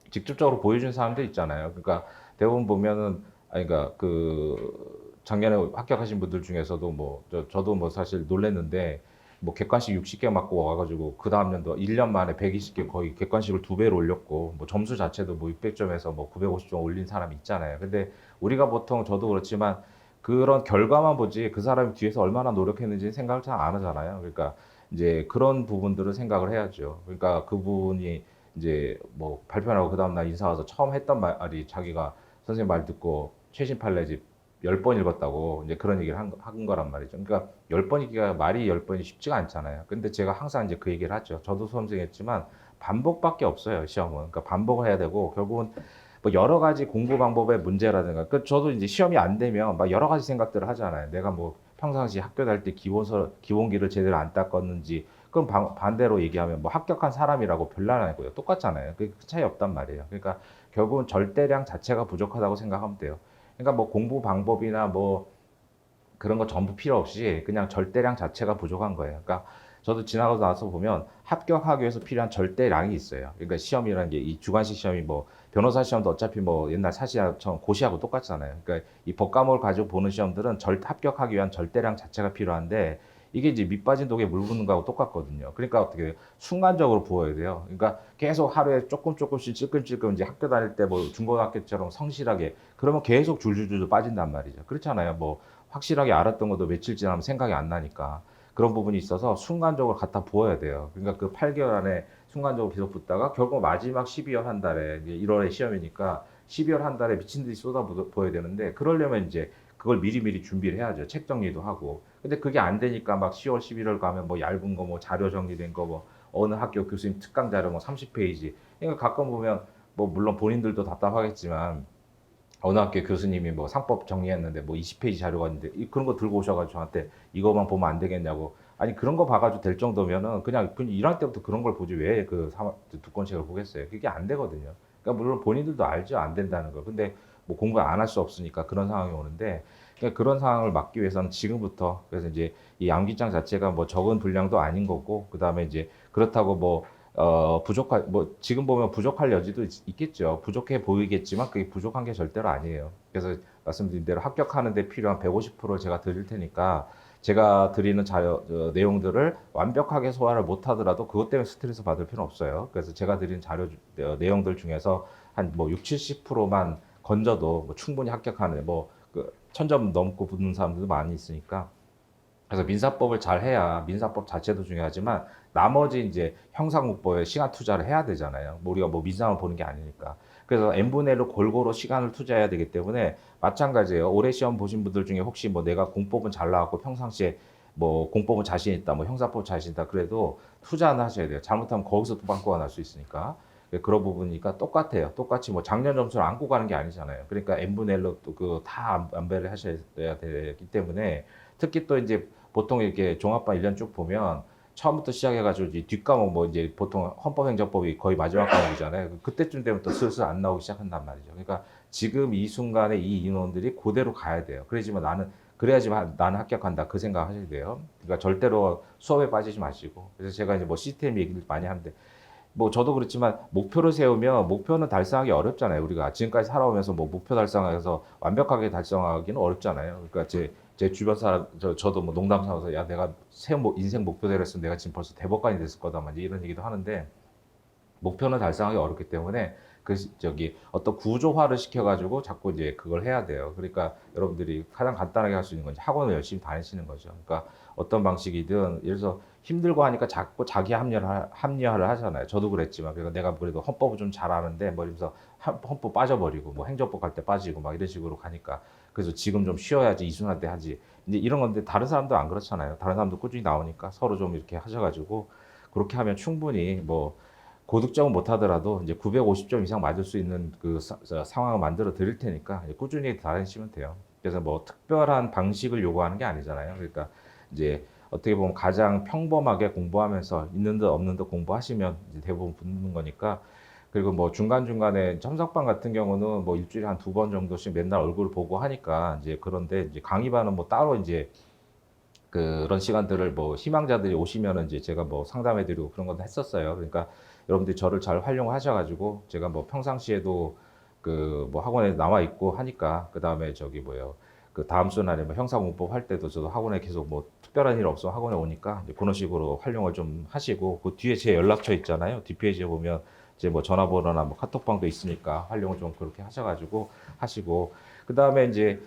직접적으로 보여준 사람들 있잖아요. 그러니까 대부분 보면은 아니 그러니까 그 작년에 합격하신 분들 중에서도 뭐 저도 뭐 사실 놀랬는데 뭐 객관식 60개 맞고 와가지고 그 다음 년도 1년 만에 120개 거의 객관식을 2배로 올렸고 뭐 점수 자체도 뭐 600점에서 뭐 950점 올린 사람이 있잖아요. 근데 우리가 보통 저도 그렇지만 그런 결과만 보지 그 사람이 뒤에서 얼마나 노력했는지 생각을 잘 안 하잖아요. 그러니까 이제 그런 부분들을 생각을 해야죠. 그러니까 그분이 이제 뭐 발표하고 그 다음날 인사 와서 처음 했던 말이 자기가 선생님 말 듣고 최신 판례집 10번 읽었다고 이제 그런 얘기를 한 거란 말이죠. 그러니까 10번 읽기가 말이 10번이 쉽지가 않잖아요. 근데 제가 항상 이제 그 얘기를 하죠. 저도 수험생했지만 반복밖에 없어요, 시험은. 그러니까 반복을 해야 되고 결국은 뭐 여러 가지 공부 방법의 문제라든가 그 저도 이제 시험이 안 되면 막 여러 가지 생각들을 하잖아요. 내가 뭐 평상시 학교 다닐 때 기본기를 제대로 안 닦았는지 그럼 반대로 얘기하면 뭐 합격한 사람이라고 별난 아니고요. 똑같잖아요. 그 차이 없단 말이에요. 그러니까 결국은 절대량 자체가 부족하다고 생각하면 돼요. 그러니까 뭐 공부 방법이나 뭐 그런 거 전부 필요 없이 그냥 절대량 자체가 부족한 거예요. 그러니까 저도 지나가고 나서 보면 합격하기 위해서 필요한 절대량이 있어요. 그러니까 시험이라는 게 이 주관식 시험이 뭐 변호사 시험도 어차피 뭐 옛날 사시처럼 고시하고 똑같잖아요. 그러니까 이 법과목을 가지고 보는 시험들은 합격하기 위한 절대량 자체가 필요한데 이게 이제 밑 빠진 독에 물 붓는 거하고 똑같거든요. 그러니까 어떻게 순간적으로 부어야 돼요. 그러니까 계속 하루에 조금씩 찔끔찔끔 이제 학교 다닐 때 뭐 중고등학교처럼 성실하게 그러면 계속 줄줄줄 빠진단 말이죠. 그렇잖아요. 뭐 확실하게 알았던 것도 며칠 지나면 생각이 안 나니까 그런 부분이 있어서 순간적으로 갖다 부어야 돼요. 그러니까 그 8개월 안에 순간적으로 계속 붓다가 결국 마지막 12월 한 달에 이제 1월에 시험이니까 12월 한 달에 미친 듯이 쏟아 부어야 되는데 그러려면 이제 그걸 미리미리 준비를 해야죠. 책 정리도 하고. 근데 그게 안 되니까 막 10월, 11월 가면 뭐 얇은 거 뭐 자료 정리된 거 뭐 어느 학교 교수님 특강 자료 뭐 30페이지. 그러니까 가끔 보면 뭐 물론 본인들도 답답하겠지만 어느 학교 교수님이 뭐 상법 정리했는데 뭐 20페이지 자료가 있는데 그런 거 들고 오셔가지고 저한테 이거만 보면 안 되겠냐고. 아니 그런 거 봐가지고 될 정도면은 그냥 일할 때부터 그런 걸 보지 왜 그 두 건씩을 보겠어요. 그게 안 되거든요. 그러니까 물론 본인들도 알죠 안 된다는 걸. 근데 뭐 공부 안 할 수 없으니까 그런 상황이 오는데 그러니까 그런 상황을 막기 위해서는 지금부터 그래서 이제 이 암기장 자체가 뭐 적은 분량도 아닌 거고 그 다음에 이제 그렇다고 뭐 부족할 뭐 지금 보면 부족할 여지도 있겠죠. 부족해 보이겠지만 그게 부족한 게 절대로 아니에요. 그래서 말씀드린 대로 합격하는 데 필요한 150%를 제가 드릴 테니까 제가 드리는 내용들을 완벽하게 소화를 못 하더라도 그것 때문에 스트레스 받을 필요는 없어요. 그래서 제가 드린 내용들 중에서 한 뭐 6, 70%만 건져도 뭐 충분히 합격하는 뭐그 1000점 넘고 붙는 사람들도 많이 있으니까 그래서 민사법을 잘 해야 민사법 자체도 중요하지만 나머지 이제 형사국법에 시간 투자를 해야 되잖아요. 뭐 우리가 뭐 민사만 보는 게 아니니까. 그래서 n분의 1로 골고루 시간을 투자해야 되기 때문에 마찬가지예요. 올해 시험 보신 분들 중에 혹시 뭐 내가 공법은 잘 나왔고 평상시에 뭐 공법은 자신 있다, 뭐 형사법 자신 있다 그래도 투자는 하셔야 돼요. 잘못하면 거기서 또 빵꾸가 날 수 있으니까. 그런 부분이니까 똑같아요. 똑같이 뭐 작년 점수를 안고 가는 게 아니잖아요. 그러니까 n분의 1로 또 그 다 안배를 하셔야 되기 때문에 특히 또 이제 보통 이렇게 종합반 1년 쭉 보면 처음부터 시작해가지고 이제 뒷과목 뭐 이제 보통 헌법행정법이 거의 마지막 과목이잖아요. 그때쯤 되면 또 슬슬 안 나오기 시작한단 말이죠. 그러니까 지금 이 순간에 이 인원들이 그대로 가야 돼요. 그래야지만 그래야지만 나는 합격한다. 그 생각 하셔야 돼요. 그러니까 절대로 수업에 빠지지 마시고. 그래서 제가 이제 뭐 시스템 얘기를 많이 하는데 뭐 저도 그렇지만 목표를 세우면 목표는 달성하기 어렵잖아요. 우리가 지금까지 살아오면서 뭐 목표 달성해서 완벽하게 달성하기는 어렵잖아요. 그러니까 제 주변 사람 저도 뭐 농담 삼아서 야 내가 세운 인생 목표대로 했으면 내가 지금 벌써 대법관이 됐을 거다 막 이런 얘기도 하는데 목표는 달성하기 어렵기 때문에 그 저기 어떤 구조화를 시켜가지고 자꾸 이제 그걸 해야 돼요. 그러니까 여러분들이 가장 간단하게 할 수 있는 건 이제 학원을 열심히 다니시는 거죠. 그러니까 어떤 방식이든 예를 들어서 힘들고 하니까 자꾸 자기 합리화를 하잖아요. 저도 그랬지만 그러니까 내가 그래도 헌법을 좀 잘 아는데 뭐 이러면서 헌법 빠져버리고 뭐 행정법 할 때 빠지고 막 이런 식으로 가니까 그래서 지금 좀 쉬어야지 이순할 때 하지. 이제 이런 건데 다른 사람도 안 그렇잖아요. 다른 사람도 꾸준히 나오니까 서로 좀 이렇게 하셔가지고 그렇게 하면 충분히 뭐 고득점은 못 하더라도 이제 950점 이상 맞을 수 있는 그 상황을 만들어 드릴 테니까 꾸준히 다니시면 돼요. 그래서 뭐 특별한 방식을 요구하는 게 아니잖아요. 그러니까 이제 어떻게 보면 가장 평범하게 공부하면서 있는 듯 없는 듯 공부하시면 이제 대부분 붙는 거니까 그리고 뭐 중간중간에 첨삭반 같은 경우는 뭐 일주일에 한 2번 정도씩 맨날 얼굴 보고 하니까 이제 그런데 이제 강의반은 뭐 따로 이제 그런 시간들을 뭐 희망자들이 오시면은 이제 제가 뭐 상담해드리고 그런 것도 했었어요. 그러니까 여러분들이 저를 잘 활용하셔가지고 제가 뭐 평상시에도 그 뭐 학원에 나와 있고 하니까 그 다음에 저기 뭐요 그 다음 순환에 뭐 형사공법 할 때도 저도 학원에 계속 뭐 특별한 일 없으면 학원에 오니까 이제 그런 식으로 활용을 좀 하시고 그 뒤에 제 연락처 있잖아요. 뒷페이지에 보면 이제 뭐 전화번호나 뭐 카톡방도 있으니까 활용을 좀 그렇게 하셔가지고 하시고 그 다음에 이제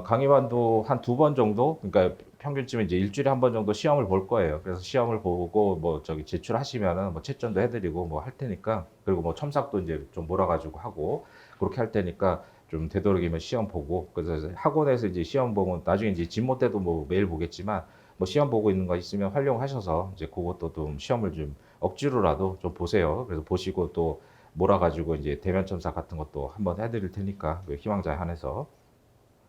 강의반도 한 2번 정도 그러니까 평균쯤 이제 일주일에 한 번 정도 시험을 볼 거예요. 그래서 시험을 보고 뭐 저기 제출하시면은 뭐 채점도 해드리고 뭐 할 테니까 그리고 뭐 첨삭도 이제 좀 몰아가지고 하고 그렇게 할 테니까 좀 되도록이면 시험 보고 그래서 학원에서 이제 시험 보면 나중에 이제 진모 때도 뭐 매일 보겠지만 뭐 시험 보고 있는 거 있으면 활용하셔서 이제 그것도 좀 시험을 좀 억지로라도 좀 보세요. 그래서 보시고 또 몰아가지고 이제 대면 첨삭 같은 것도 한번 해드릴 테니까 그 희망자에 한해서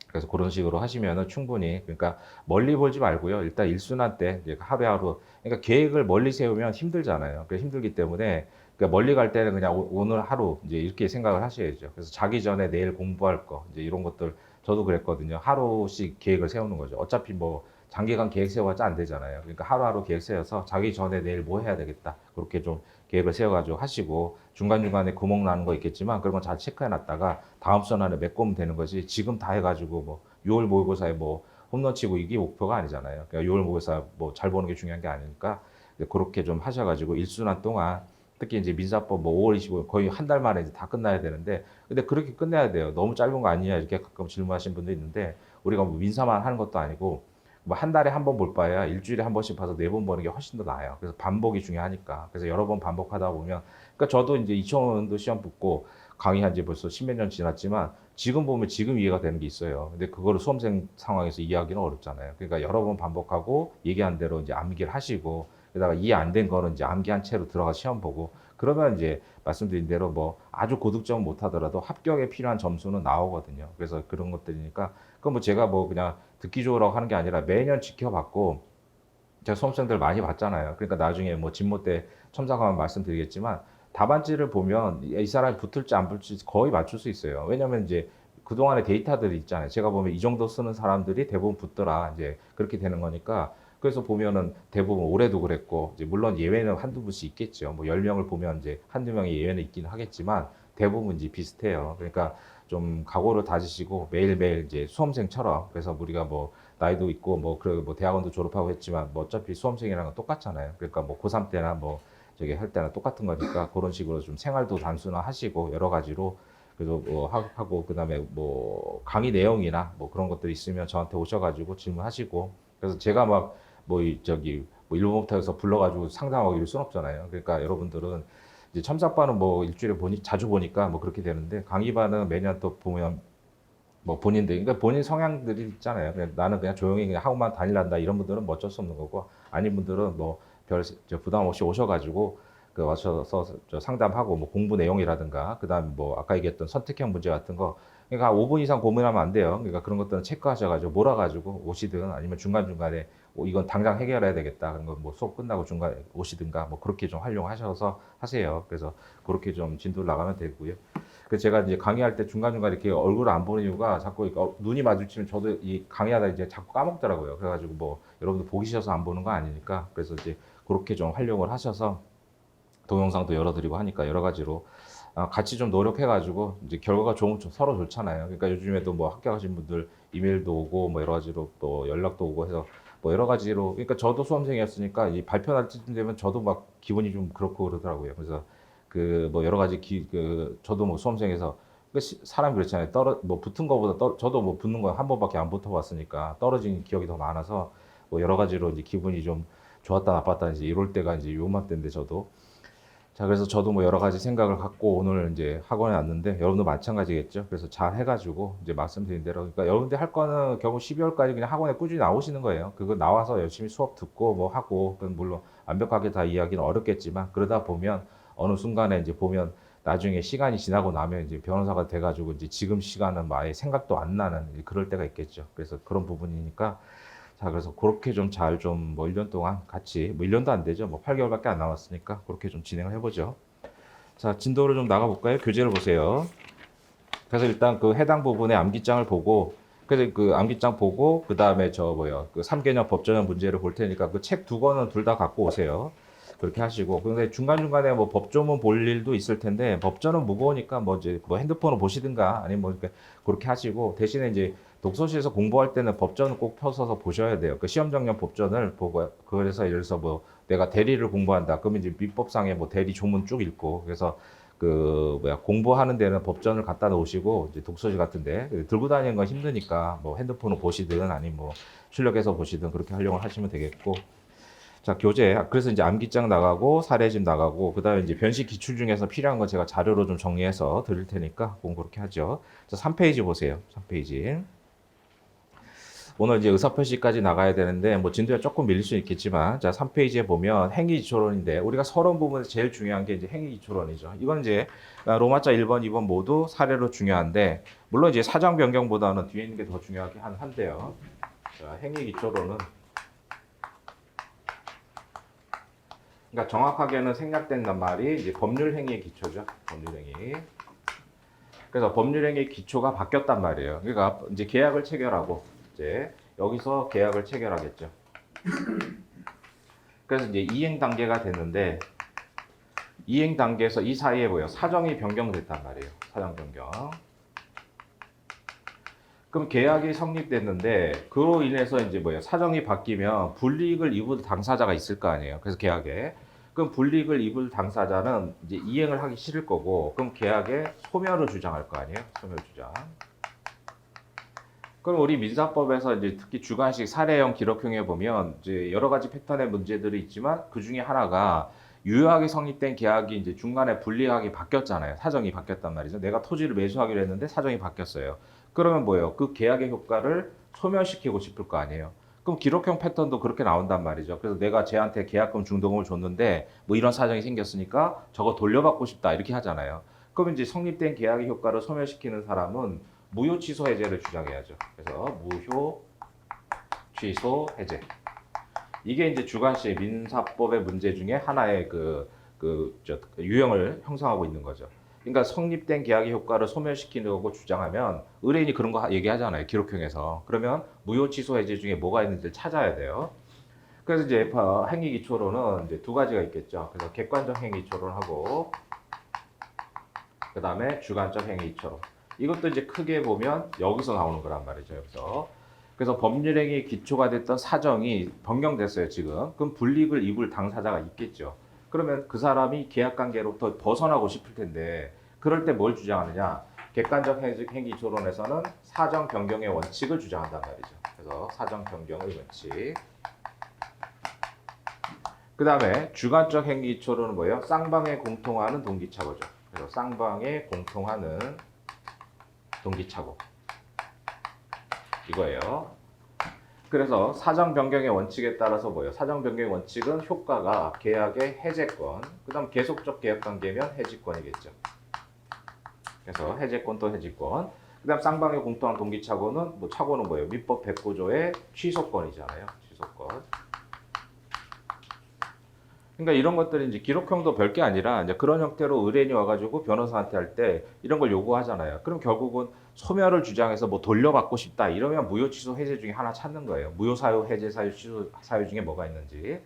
그래서 그런 식으로 하시면은 충분히 그러니까 멀리 보지 말고요. 일단 일순환 때 이제 하루하루 그러니까 계획을 멀리 세우면 힘들잖아요. 그래서 힘들기 때문에 그러니까 멀리 갈 때는 그냥 오늘 하루 이제 이렇게 생각을 하셔야죠. 그래서 자기 전에 내일 공부할 거 이제 이런 것들 저도 그랬거든요. 하루씩 계획을 세우는 거죠. 어차피 뭐 장기간 계획 세워봤자 안 되잖아요. 그러니까 하루하루 계획 세워서 자기 전에 내일 뭐 해야 되겠다. 그렇게 좀 계획을 세워가지고 하시고 중간중간에 구멍 나는 거 있겠지만 그런 건 잘 체크해 놨다가 다음 선안에 메꾸면 되는 거지 지금 다 해가지고 뭐 6월 모의고사에 뭐 홈런 치고 이게 목표가 아니잖아요. 그러니까 6월 모의고사 뭐 잘 보는 게 중요한 게 아니니까 그렇게 좀 하셔가지고 일순환 동안 특히 이제 민사법 뭐 5월 25일 거의 한 달 만에 이제 다 끝나야 되는데 근데 그렇게 끝내야 돼요. 너무 짧은 거 아니냐 이렇게 가끔 질문하시는 분도 있는데 우리가 뭐 민사만 하는 것도 아니고 뭐 한 달에 한 번 볼 바에야 일주일에 한 번씩 봐서 4번 보는 게 훨씬 더 나아요. 그래서 반복이 중요하니까. 그래서 여러 번 반복하다 보면 그러니까 저도 이제 2000년도 시험 붙고 강의한 지 벌써 십몇 년 지났지만 지금 보면 지금 이해가 되는 게 있어요. 근데 그거를 수험생 상황에서 이해하기는 어렵잖아요. 그러니까 여러 번 반복하고 얘기한 대로 이제 암기를 하시고 게다가 이해 안 된 거는 이제 암기한 채로 들어가 시험 보고 그러면 이제 말씀드린 대로 뭐 아주 고득점 못 하더라도 합격에 필요한 점수는 나오거든요. 그래서 그런 것들이니까 그건 뭐 제가 뭐 그냥 듣기 좋으라고 하는 게 아니라 매년 지켜봤고 제가 수험생들 많이 봤잖아요. 그러니까 나중에 뭐 진모 때 첨삭하면 말씀드리겠지만 답안지를 보면 이 사람이 붙을지 안 붙을지 거의 맞출 수 있어요. 왜냐면 이제 그동안의 데이터들이 있잖아요. 제가 보면 이 정도 쓰는 사람들이 대부분 붙더라. 이제 그렇게 되는 거니까 그래서 보면은 대부분 올해도 그랬고, 이제 물론 예외는 한두 분씩 있겠죠. 뭐 10명을 보면 이제 한두 명의 예외는 있긴 하겠지만 대부분 이제 비슷해요. 그러니까 좀 각오를 다지시고 매일매일 이제 수험생처럼, 그래서 우리가 뭐 나이도 있고 뭐 그리고 뭐 대학원도 졸업하고 했지만 뭐 어차피 수험생이랑 은 똑같잖아요. 그러니까 뭐 고3 때나 뭐 저기 할 때나 똑같은 거니까 그런 식으로 좀 생활도 단순화하시고 여러 가지로 그래서 뭐 하고 그다음에 뭐 강의 내용이나 뭐 그런 것들 있으면 저한테 오셔가지고 질문하시고, 그래서 제가 막 뭐 저기 뭐 일본부터해서 불러가지고 상담하고 이럴 순 없잖아요. 그러니까 여러분들은 이제 첨삭반은 뭐 일주일에 보니 자주 보니까 뭐 그렇게 되는데, 강의반은 매년 또 보면 뭐 본인들, 그러니까 본인 성향들이 있잖아요. 그냥 나는 그냥 조용히 그냥 하고만 다닐란다 이런 분들은 뭐 어쩔 수 없는 거고, 아닌 분들은 뭐 별 부담 없이 오셔가지고 그 와셔서 저 상담하고 뭐 공부 내용이라든가 그다음 뭐 아까 얘기했던 선택형 문제 같은 거, 그러니까 5분 이상 고민하면 안 돼요. 그러니까 그런 것들은 체크하셔가지고 몰아가지고 오시든 아니면 중간중간에 이건 당장 해결해야 되겠다 그런 거 뭐 수업 끝나고 중간에 오시든가 뭐 그렇게 좀 활용하셔서 하세요. 그래서 그렇게 좀 진도를 나가면 되고요. 그 제가 이제 강의할 때 중간중간 이렇게 얼굴을 안 보는 이유가 자꾸 눈이 마주치면 저도 이 강의하다 이제 자꾸 까먹더라고요. 그래가지고 뭐 여러분들 보기 싫어서 안 보는 거 아니니까, 그래서 이제 그렇게 좀 활용을 하셔서 동영상도 열어드리고 하니까 여러 가지로 같이 좀 노력해가지고 이제 결과가 좋으면 서로 좋잖아요. 그러니까 요즘에도 뭐 합격하신 분들 이메일도 오고 뭐 여러 가지로 또 연락도 오고 해서 뭐 여러 가지로, 그러니까 저도 수험생이었으니까 이 발표할 때쯤 되면 저도 막 기분이 좀 그렇고 그러더라고요. 그래서 그 뭐 여러 가지 그 저도 뭐 수험생에서 사람이 그렇잖아요. 뭐 붙은 거보다 저도 뭐 붙는 거 한 번밖에 안 붙어봤으니까 떨어진 기억이 더 많아서 뭐 여러 가지로 이제 기분이 좀 좋았다 나빴다 이제 이럴 때가 이제 요맘때인데 저도. 자, 그래서 저도 뭐 여러 가지 생각을 갖고 오늘 이제 학원에 왔는데 여러분도 마찬가지겠죠. 그래서 잘 해가지고 이제 말씀드린 대로, 그러니까 여러분들 할 거는 결국 12월까지 그냥 학원에 꾸준히 나오시는 거예요. 그거 나와서 열심히 수업 듣고 뭐 하고, 그건 물론 완벽하게 다 이해하기는 어렵겠지만 그러다 보면 어느 순간에 이제 보면 나중에 시간이 지나고 나면 이제 변호사가 돼가지고 이제 지금 시간은 뭐 아예 생각도 안 나는 그럴 때가 있겠죠. 그래서 그런 부분이니까, 자, 그래서 그렇게 좀 잘 좀 뭐 1년 동안 같이, 뭐 1년도 안 되죠. 뭐 8개월밖에 안 남았으니까 그렇게 좀 진행을 해보죠. 자, 진도를 좀 나가볼까요? 교재를 보세요. 그래서 일단 그 해당 부분의 암기장을 보고, 그래서 그 암기장 보고, 그 다음에 저 뭐요, 그 3개년 법전형 문제를 볼 테니까 그 책 두 권은 둘 다 갖고 오세요. 그렇게 하시고, 근데 중간중간에 뭐 법조문 볼 일도 있을 텐데, 법전은 무거우니까 뭐 이제 뭐 핸드폰을 보시든가 아니면 뭐 이렇게 그렇게 하시고, 대신에 이제 독서실에서 공부할 때는 법전을 꼭 펴서서 보셔야 돼요. 그 시험 정년 법전을 보고, 그래서 예를 들어서 뭐 내가 대리를 공부한다. 그러면 이제 민법상의 뭐 대리 조문 쭉 읽고, 그래서 그 뭐야 공부하는 데는 법전을 갖다 놓으시고 이제 독서실 같은데 들고 다니는 건 힘드니까 뭐 핸드폰을 보시든 아니면 뭐 출력해서 보시든 그렇게 활용을 하시면 되겠고. 자, 교재. 그래서 이제 암기장 나가고 사례집 나가고 그다음에 이제 변식 기출 중에서 필요한 거 제가 자료로 좀 정리해서 드릴 테니까 꼭 그렇게 하죠. 자, 3페이지 보세요. 3페이지. 오늘 이제 의사표시까지 나가야 되는데 뭐 진도가 조금 밀릴 수 있겠지만, 자, 3페이지에 보면 행위기초론인데 우리가 서론 부분에서 제일 중요한 게 이제 행위기초론이죠. 이건 이제 로마자 1번, 2번 모두 사례로 중요한데, 물론 이제 사정 변경보다는 뒤에 있는 게 더 중요하긴 한데요. 자, 행위기초론은 그러니까 정확하게는 생략된 말이 이제 법률행위의 기초죠. 법률행위. 그래서 법률행위의 기초가 바뀌었단 말이에요. 그러니까 이제 계약을 체결하고 이제 여기서 계약을 체결하겠죠. 그래서 이제 이행 단계가 됐는데, 이행 단계에서 이 사이에 뭐예요? 사정이 변경됐단 말이에요. 사정 변경. 그럼 계약이 성립됐는데 그로 인해서 이제 뭐예요? 사정이 바뀌면 불이익을 입을 당사자가 있을 거 아니에요. 그래서 계약에. 그럼 불이익을 입을 당사자는 이제 이행을 하기 싫을 거고, 그럼 계약에 소멸을 주장할 거 아니에요? 소멸 주장. 그럼 우리 민사법에서 이제 특히 주관식 사례형 기록형에 보면 이제 여러 가지 패턴의 문제들이 있지만 그 중에 하나가 유효하게 성립된 계약이 이제 중간에 불리하게 바뀌었잖아요. 사정이 바뀌었단 말이죠. 내가 토지를 매수하기로 했는데 사정이 바뀌었어요. 그러면 뭐예요? 그 계약의 효과를 소멸시키고 싶을 거 아니에요. 그럼 기록형 패턴도 그렇게 나온단 말이죠. 그래서 내가 쟤한테 계약금 중도금을 줬는데 뭐 이런 사정이 생겼으니까 저거 돌려받고 싶다 이렇게 하잖아요. 그러면 이제 성립된 계약의 효과를 소멸시키는 사람은 무효 취소 해제를 주장해야죠. 그래서 무효 취소 해제. 이게 이제 주관식 민사법의 문제 중에 하나의 유형을 형성하고 있는 거죠. 그러니까 성립된 계약의 효과를 소멸시키는 거고 주장하면 의뢰인이 그런 거 얘기하잖아요. 기록형에서. 그러면 무효 취소 해제 중에 뭐가 있는지를 찾아야 돼요. 그래서 이제 행위 기초론은 이제 두 가지가 있겠죠. 그래서 객관적 행위 기초론하고 그 다음에 주관적 행위 기초론. 이것도 이제 크게 보면 여기서 나오는 거란 말이죠. 여기서. 그래서 법률행위 기초가 됐던 사정이 변경됐어요, 지금. 그럼 불이익을 입을 당사자가 있겠죠. 그러면 그 사람이 계약관계로부터 벗어나고 싶을 텐데, 그럴 때 뭘 주장하느냐? 객관적 행위 기초론에서는 사정 변경의 원칙을 주장한단 말이죠. 그래서 사정 변경의 원칙. 그 다음에 주관적 행위 기초론은 뭐예요? 쌍방에 공통하는 동기착오죠. 그래서 쌍방에 공통하는 동기착오. 이거예요. 그래서 사정 변경의 원칙에 따라서 뭐예요? 사정 변경의 원칙은 효과가 계약의 해제권, 그 다음 계속적 계약 관계면 해지권이겠죠. 그래서 해제권 또 해지권. 그 다음 쌍방의 공통한 동기착오는 뭐 착오는 뭐예요? 민법 109조의 취소권이잖아요. 취소권. 그러니까 이런 것들이 이제 기록형도 별게 아니라 이제 그런 형태로 의뢰인이 와가지고 변호사한테 할 때 이런 걸 요구하잖아요. 그럼 결국은 소멸을 주장해서 뭐 돌려받고 싶다 이러면 무효 취소 해제 중에 하나 찾는 거예요. 무효 사유 해제 사유 취소 사유 중에 뭐가 있는지.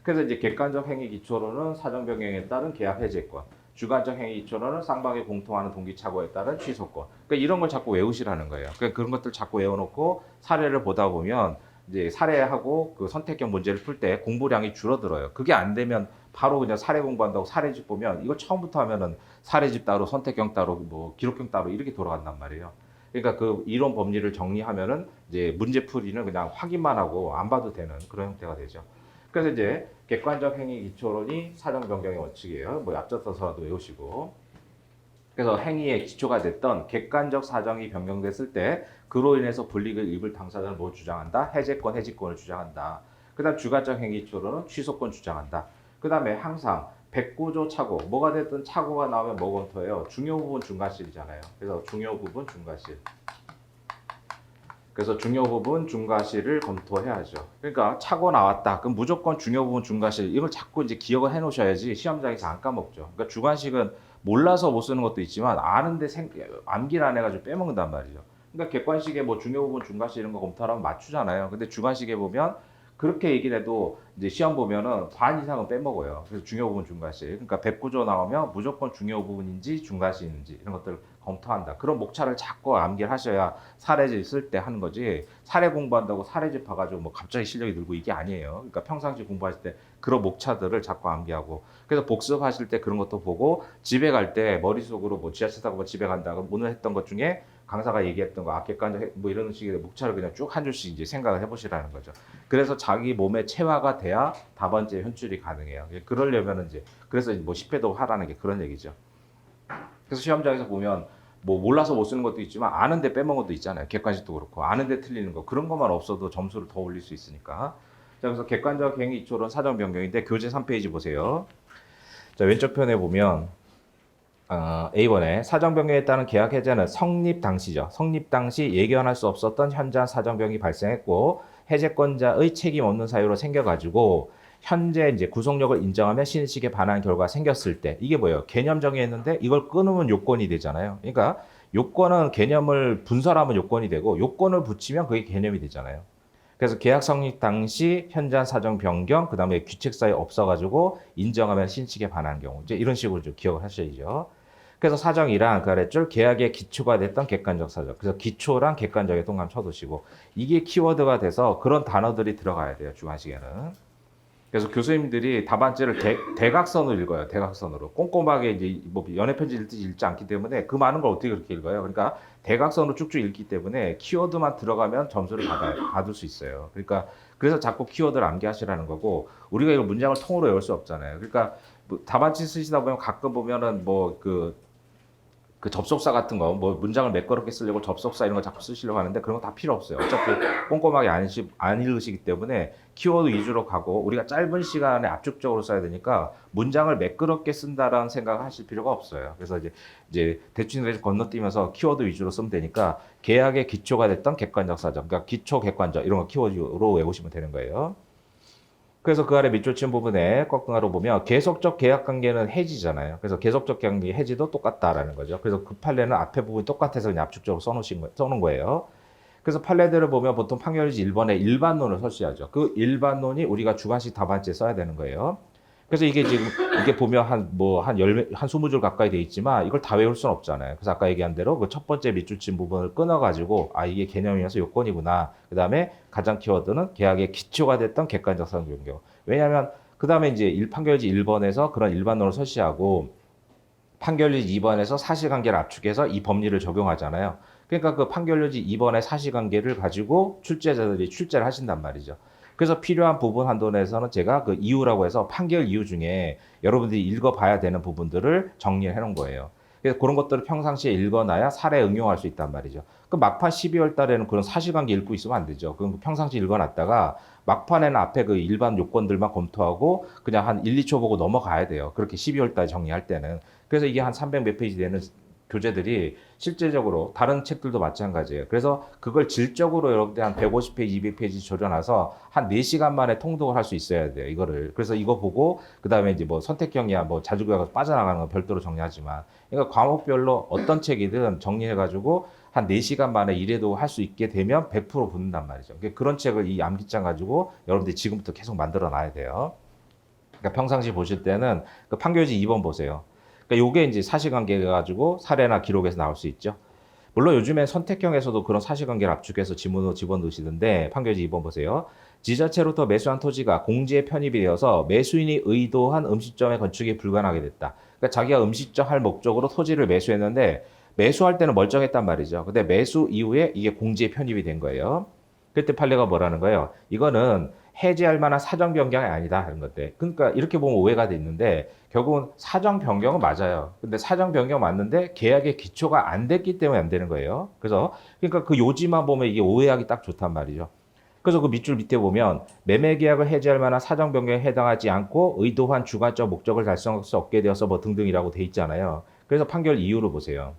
그래서 이제 객관적 행위 기초로는 사정 변경에 따른 계약 해제권, 주관적 행위 기초로는 쌍방이 공통하는 동기착오에 따른 취소권. 그러니까 이런 걸 자꾸 외우시라는 거예요. 그러니까 그런 것들 자꾸 외워놓고 사례를 보다 보면 이제 사례하고 그 선택형 문제를 풀 때 공부량이 줄어들어요. 그게 안 되면 바로 그냥 사례 공부한다고 사례집 보면 이거 처음부터 하면은 사례집 따로 선택형 따로 뭐 기록형 따로 이렇게 돌아간단 말이에요. 그러니까 그 이론 법리를 정리하면은 이제 문제 풀이는 그냥 확인만 하고 안 봐도 되는 그런 형태가 되죠. 그래서 이제 객관적 행위 기초론이 사정 변경의 원칙이에요. 뭐 앞서서라도 외우시고. 그래서 행위의 기초가 됐던 객관적 사정이 변경됐을 때 그로 인해서 불이익을 입을 당사자는 뭐 주장한다? 해제권, 해지권을 주장한다. 그 다음 주관적 행위 기초로는 취소권 주장한다. 그 다음에 항상 109조 착오, 뭐가 됐든 착오가 나오면 뭐 검토해요? 중요 부분 중과실이잖아요. 그래서 중요 부분 중과실. 그래서 중요 부분 중과실을 검토해야죠. 그러니까 착오 나왔다. 그럼 무조건 중요 부분 중과실 이걸 자꾸 이제 기억을 해 놓으셔야지 시험장에서 안 까먹죠. 그러니까 주관식은 몰라서 못 쓰는 것도 있지만 아는데 암기를 안 해가지고 빼먹는단 말이죠. 그러니까 객관식에 뭐 중요 부분 중과실 이런 거 검토하면 맞추잖아요. 근데 주관식에 보면 그렇게 얘기를 해도 이제 시험 보면은 반 이상은 빼먹어요. 그래서 중요 부분 중과실. 그러니까 109조 나오면 무조건 중요 부분인지 중과실인지 이런 것들을 검토한다. 그런 목차를 자꾸 암기를 하셔야 사례집 쓸 때 하는 거지. 사례 공부한다고 사례집 봐가지고 뭐 갑자기 실력이 늘고 이게 아니에요. 그러니까 평상시 공부하실 때 그런 목차들을 자꾸 암기하고. 그래서 복습하실 때 그런 것도 보고 집에 갈 때 머릿속으로 뭐 지하철 타고 뭐 집에 간다. 그럼 오늘 했던 것 중에 강사가 얘기했던 거, 객관적 뭐 이런 식의 목차를 그냥 쭉 한 줄씩 이제 생각을 해보시라는 거죠. 그래서 자기 몸에 체화가 돼야 답안지에 현출이 가능해요. 그러려면은 이제 그래서 뭐 10회도 하라는 게 그런 얘기죠. 그래서 시험장에서 보면 뭐 몰라서 못 쓰는 것도 있지만 아는데 빼먹은 것도 있잖아요. 객관식도 그렇고 아는데 틀리는 거 그런 것만 없어도 점수를 더 올릴 수 있으니까. 자, 그래서 객관적 행위 이초론 사정 변경인데 교재 3페이지 보세요. 자, 왼쪽 편에 보면 A번에 사정 변경에 따른 계약 해제는 성립 당시죠. 성립 당시 예견할 수 없었던 현저한 사정 변경이 발생했고 해제권자의 책임 없는 사유로 생겨가지고 현재 이제 구속력을 인정하며 신의식에 반한 결과가 생겼을 때 이게 뭐예요? 개념 정의했는데 이걸 끊으면 요건이 되잖아요. 그러니까 요건은 개념을 분설하면 요건이 되고 요건을 붙이면 그게 개념이 되잖아요. 그래서 계약 성립 당시 현저한 사정 변경 그다음에 규칙 사유 없어가지고 인정하면 신의식에 반한 경우 이제 이런 식으로 좀 기억을 하셔야죠. 그래서 사정이란 그 아래줄 계약의 기초가 됐던 객관적 사정. 그래서 기초랑 객관적에 동감 쳐두시고 이게 키워드가 돼서 그런 단어들이 들어가야 돼요. 주관식에는. 그래서 교수님들이 답안지를 대각선으로 읽어요. 대각선으로. 꼼꼼하게 이제 뭐 연애편지 읽듯이 읽지 않기 때문에 그 많은 걸 어떻게 그렇게 읽어요. 그러니까 대각선으로 쭉쭉 읽기 때문에 키워드만 들어가면 점수를 받을 수 있어요. 그러니까 그래서 자꾸 키워드를 암기하시라는 거고 우리가 이거 문장을 통으로 외울 수 없잖아요. 그러니까 뭐 답안지 쓰시다 보면 가끔 보면은 뭐 그 접속사 같은 거, 뭐 문장을 매끄럽게 쓰려고 접속사 이런 거 자꾸 쓰시려고 하는데 그런 거 다 필요 없어요. 어차피 꼼꼼하게 안 읽으시기 때문에 키워드 위주로 가고 우리가 짧은 시간에 압축적으로 써야 되니까 문장을 매끄럽게 쓴다라는 생각을 하실 필요가 없어요. 그래서 이제 대충 건너뛰면서 키워드 위주로 쓰면 되니까 계약의 기초가 됐던 객관적 사정, 그러니까 기초 객관적 이런 거 키워드로 외우시면 되는 거예요. 그래서 그 아래 밑줄 친 부분에 꺾응하로 보면 계속적 계약 관계는 해지잖아요. 그래서 계속적 계약 관계 해지도 똑같다라는 거죠. 그래서 그 판례는 앞에 부분이 똑같아서 그냥 압축적으로 써놓은 거예요. 그래서 판례들을 보면 보통 판결일지 1번에 일반론을 설치하죠. 그 일반론이 우리가 주관식 답안지에 써야 되는 거예요. 그래서 이게 지금 이게 보면 한 20줄 가까이 돼 있지만 이걸 다 외울 수는 없잖아요. 그래서 아까 얘기한 대로 그 첫 번째 밑줄친 부분을 끊어가지고 아 이게 개념이어서 요건이구나. 그 다음에 가장 키워드는 계약의 기초가 됐던 객관적 사정 변경. 왜냐하면 그 다음에 이제 판결일지 1번에서 그런 일반론을 설치하고 판결일지 2번에서 사실관계를 압축해서 이 법리를 적용하잖아요. 그러니까 그 판결일지 2번의 사실관계를 가지고 출제자들이 출제를 하신단 말이죠. 그래서 필요한 부분 한도에서는 제가 그 이유라고 해서 판결 이유 중에 여러분들이 읽어봐야 되는 부분들을 정리해 놓은 거예요. 그래서 그런 것들을 평상시에 읽어놔야 사례에 응용할 수 있단 말이죠. 그 막판 12월 달에는 그런 사실관계 읽고 있으면 안 되죠. 그럼 평상시 읽어놨다가 막판에는 앞에 그 일반 요건들만 검토하고 그냥 한 1, 2초 보고 넘어가야 돼요. 그렇게 12월 달 정리할 때는. 그래서 이게 한 300 몇 페이지 되는 교재들이 실제적으로 다른 책들도 마찬가지예요. 그래서 그걸 질적으로 여러분들 한 150페이지, 200페이지 조련해서 한 4시간 만에 통독을 할 수 있어야 돼요. 이거를. 그래서 이거 보고 그다음에 이제 뭐 선택형이야 뭐 자주 가서 빠져나가는 건 별도로 정리하지만 그러니까 과목별로 어떤 책이든 정리해 가지고 한 4시간 만에 이래도 할 수 있게 되면 100% 붙는단 말이죠. 그러니까 그런 책을 이 암기장 가지고 여러분들이 지금부터 계속 만들어 놔야 돼요. 그러니까 평상시 보실 때는 그 판결지 2번 보세요. 그러니까 요게 이제 사실관계 가지고 사례나 기록에서 나올 수 있죠. 물론 요즘에 선택형에서도 그런 사실관계를 압축해서 지문으로 집어넣으시는데 판결지 2번 보세요. 지자체로부터 매수한 토지가 공지에 편입이 되어서 매수인이 의도한 음식점의 건축이 불가능하게 됐다. 그러니까 자기가 음식점 할 목적으로 토지를 매수했는데 매수할 때는 멀쩡했단 말이죠. 근데 매수 이후에 이게 공지에 편입이 된 거예요. 그때 판례가 뭐라는 거예요? 이거는 해지할 만한 사정 변경이 아니다 하는 건데, 그러니까 이렇게 보면 오해가 돼 있는데 결국은 사정 변경은 맞아요. 근데 사정 변경 맞는데 계약의 기초가 안 됐기 때문에 안 되는 거예요. 그래서 그러니까 그 요지만 보면 이게 오해하기 딱 좋단 말이죠. 그래서 그 밑줄 밑에 보면 매매 계약을 해지할 만한 사정 변경에 해당하지 않고 의도한 주관적 목적을 달성할 수 없게 되어서 뭐 등등이라고 돼 있잖아요. 그래서 판결 이유를 보세요.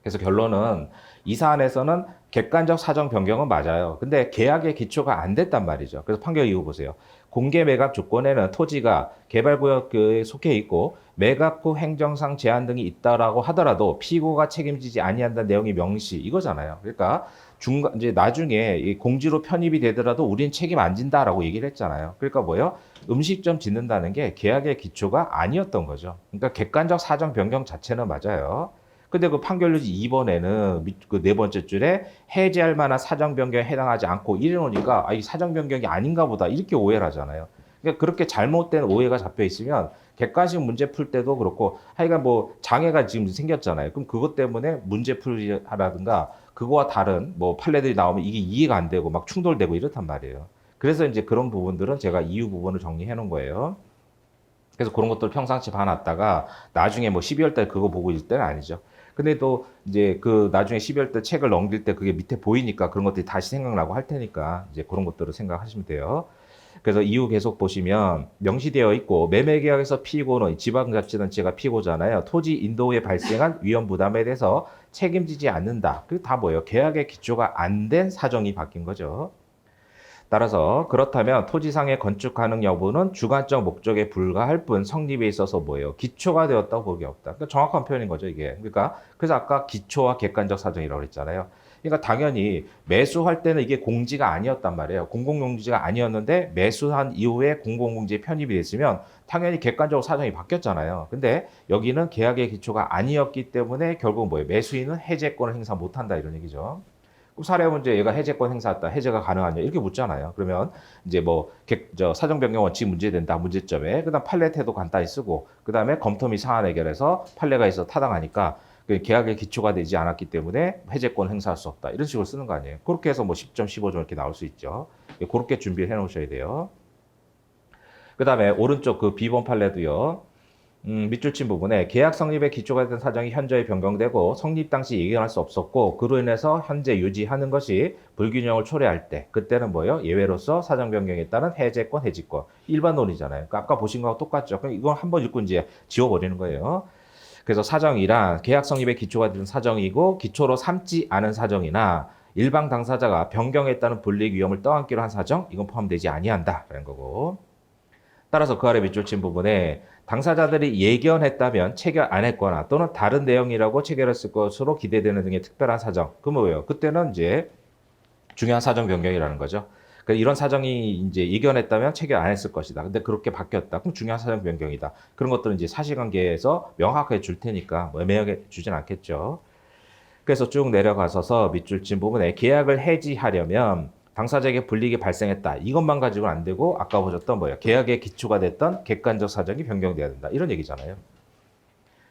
그래서 결론은 이 사안에서는 객관적 사정 변경은 맞아요. 근데 계약의 기초가 안 됐단 말이죠. 그래서 판결 이유 보세요. 공개 매각 조건에는 토지가 개발구역에 속해 있고 매각 후 행정상 제한 등이 있다라고 하더라도 피고가 책임지지 아니한다는 내용이 명시 이거잖아요. 그러니까 중간 이제 나중에 이 공지로 편입이 되더라도 우린 책임 안 진다라고 얘기를 했잖아요. 그러니까 뭐요? 음식점 짓는다는 게 계약의 기초가 아니었던 거죠. 그러니까 객관적 사정 변경 자체는 맞아요. 근데 그 판결유지 2번에는 그 네 번째 줄에 해제할 만한 사정 변경에 해당하지 않고 이래 놓으니까 아, 이 사정 변경이 아닌가 보다 이렇게 오해를 하잖아요. 그러니까 그렇게 잘못된 오해가 잡혀 있으면 객관식 문제 풀 때도 그렇고 하여간 뭐 장애가 지금 생겼잖아요. 그럼 그것 때문에 문제 풀이라든가 그거와 다른 뭐 판례들이 나오면 이게 이해가 안 되고 막 충돌되고 이렇단 말이에요. 그래서 이제 그런 부분들은 제가 이유 부분을 정리해 놓은 거예요. 그래서 그런 것들 평상시 봐놨다가 나중에 뭐 12월 달 그거 보고 있을 때는 아니죠. 근데 또 이제 그 나중에 12월 달 책을 넘길 때 그게 밑에 보이니까 그런 것들이 다시 생각나고 할 테니까 이제 그런 것들을 생각하시면 돼요. 그래서 이후 계속 보시면 명시되어 있고 매매계약에서 피고는 지방자치단체가 피고잖아요. 토지 인도에 발생한 위험 부담에 대해서 책임지지 않는다. 그게 다 뭐예요? 계약의 기초가 안 된 사정이 바뀐 거죠. 따라서 그렇다면 토지상의 건축 가능 여부는 주관적 목적에 불과할 뿐 성립에 있어서 뭐예요? 기초가 되었다고 볼 게 없다. 그러니까 정확한 표현인 거죠, 이게. 그러니까 그래서 아까 기초와 객관적 사정이라고 그랬잖아요. 그러니까 당연히 매수할 때는 이게 공지가 아니었단 말이에요. 공공용지가 아니었는데 매수한 이후에 공공공지에 편입이 됐으면 당연히 객관적 사정이 바뀌었잖아요. 근데 여기는 계약의 기초가 아니었기 때문에 결국 뭐예요? 매수인은 해제권을 행사 못한다 이런 얘기죠. 사례 문제 얘가 해제권 행사했다. 해제가 가능하냐 이렇게 묻잖아요. 그러면 이제 뭐 사정 변경 원칙 문제된다. 문제점에 그다음 판례 태도 간단히 쓰고 그다음에 검토 및 사안 해결해서 판례가 있어 타당하니까 그 계약의 기초가 되지 않았기 때문에 해제권 행사할 수 없다. 이런 식으로 쓰는 거 아니에요. 그렇게 해서 뭐 10점, 15점 이렇게 나올 수 있죠. 그렇게 준비를 해 놓으셔야 돼요. 그다음에 오른쪽 그 B번 판례도요. 밑줄 친 부분에 계약 성립의 기초가 된 사정이 현저히 변경되고 성립 당시 예견할 수 없었고 그로 인해서 현재 유지하는 것이 불균형을 초래할 때 그때는 뭐예요? 예외로서 사정 변경에 따른 해제권, 해지권 일반 논이잖아요. 그러니까 아까 보신 거하고 똑같죠. 그럼 이건 한번 읽고 이제 지워버리는 거예요. 그래서 사정이란 계약 성립의 기초가 된 사정이고 기초로 삼지 않은 사정이나 일방 당사자가 변경에 따른 불이익 위험을 떠안기로 한 사정 이건 포함되지 아니한다라는 거고. 따라서 그 아래 밑줄 친 부분에 당사자들이 예견했다면 체결 안 했거나 또는 다른 내용이라고 체결했을 것으로 기대되는 등의 특별한 사정. 그 뭐예요? 그때는 이제 중요한 사정 변경이라는 거죠. 그러니까 이런 사정이 이제 이견했다면 체결 안 했을 것이다. 근데 그렇게 바뀌었다. 그럼 중요한 사정 변경이다. 그런 것들은 이제 사실관계에서 명확하게 줄 테니까 뭐 애매하게 주진 않겠죠. 그래서 쭉 내려가서서 밑줄 친 부분에 계약을 해지하려면 당사자에게 불이익이 발생했다. 이것만 가지고는 안 되고 아까 보셨던 뭐예요? 계약의 기초가 됐던 객관적 사정이 변경돼야 된다. 이런 얘기잖아요.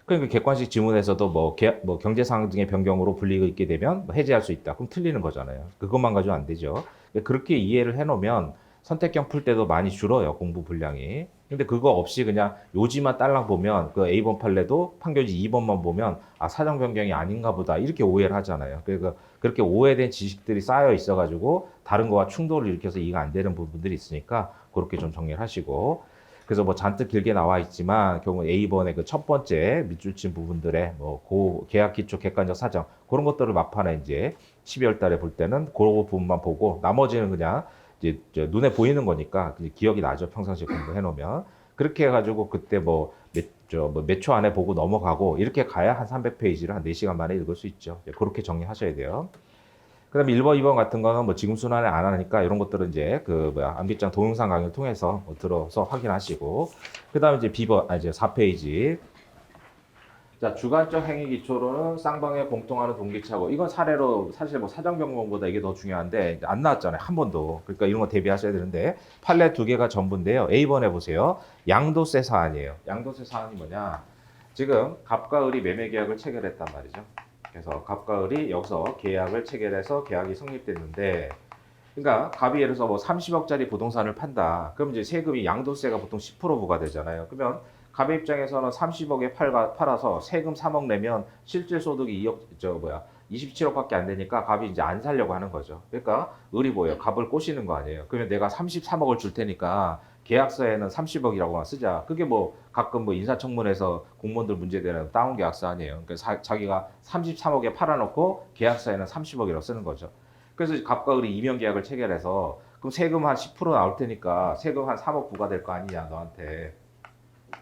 그러니까 객관식 지문에서도 뭐, 뭐 경제 상황 등의 변경으로 불이익이 있게 되면 뭐 해지할 수 있다. 그럼 틀리는 거잖아요. 그것만 가지고 안 되죠. 그렇게 이해를 해놓으면 선택형 풀 때도 많이 줄어요. 공부 분량이. 근데 그거 없이 그냥 요지만 딸랑 보면 그 A번 판례도 판결지 2번만 보면 아 사정 변경이 아닌가 보다 이렇게 오해를 하잖아요. 그러니까 그렇게 오해된 지식들이 쌓여 있어가지고 다른 거와 충돌을 일으켜서 이해가 안 되는 부분들이 있으니까 그렇게 좀 정리를 하시고 그래서 뭐 잔뜩 길게 나와 있지만 결국 A번의 그 첫 번째 밑줄 친 부분들의 뭐 계약 기초 객관적 사정 그런 것들을 막판에 이제 12월 달에 볼 때는 그 부분만 보고 나머지는 그냥 이제 눈에 보이는 거니까 기억이 나죠. 평상시에 공부해 놓으면. 그렇게 해가지고 그때 몇 초 안에 보고 넘어가고 이렇게 가야 한 300페이지를 한 4시간 만에 읽을 수 있죠. 그렇게 정리하셔야 돼요. 그다음에 1번, 2번 같은 거는 뭐 지금 순환에 안 하니까 이런 것들은 이제 암기장 동영상 강의를 통해서 뭐 들어서 확인하시고 그다음에 이제 이제 4페이지. 자, 주관적 행위 기초로는 쌍방에 공통하는 동기차고 이건 사례로 사실 뭐 사정 변경보다 이게 더 중요한데 안 나왔잖아요. 한 번도. 그러니까 이런 거 대비하셔야 되는데 판례 두 개가 전부인데요. A번 해보세요. 양도세 사안이에요. 양도세 사안이 뭐냐? 지금 갑과 을이 매매 계약을 체결했단 말이죠. 그래서 갑과 을이 여기서 계약을 체결해서 계약이 성립됐는데 그러니까 갑이 예를 들어서 뭐 30억짜리 부동산을 판다. 그럼 이제 세금이 양도세가 보통 10% 부과되잖아요. 그러면 갑의 입장에서는 30억에 팔아서 세금 3억 내면 실질 소득이 27억밖에 안 되니까 갑이 이제 안 살려고 하는 거죠. 그러니까 을이 뭐예요? 갑을 꼬시는 거 아니에요. 그러면 내가 33억을 줄 테니까 계약서에는 30억이라고만 쓰자. 그게 뭐 가끔 뭐 인사청문회에서 공무원들 문제되는 다운 계약서 아니에요. 그러니까 자기가 33억에 팔아놓고 계약서에는 30억이라고 쓰는 거죠. 그래서 갑과 을이 이면 계약을 체결해서 그럼 세금 한 10% 나올 테니까 세금 한 3억 부과될 거 아니냐 너한테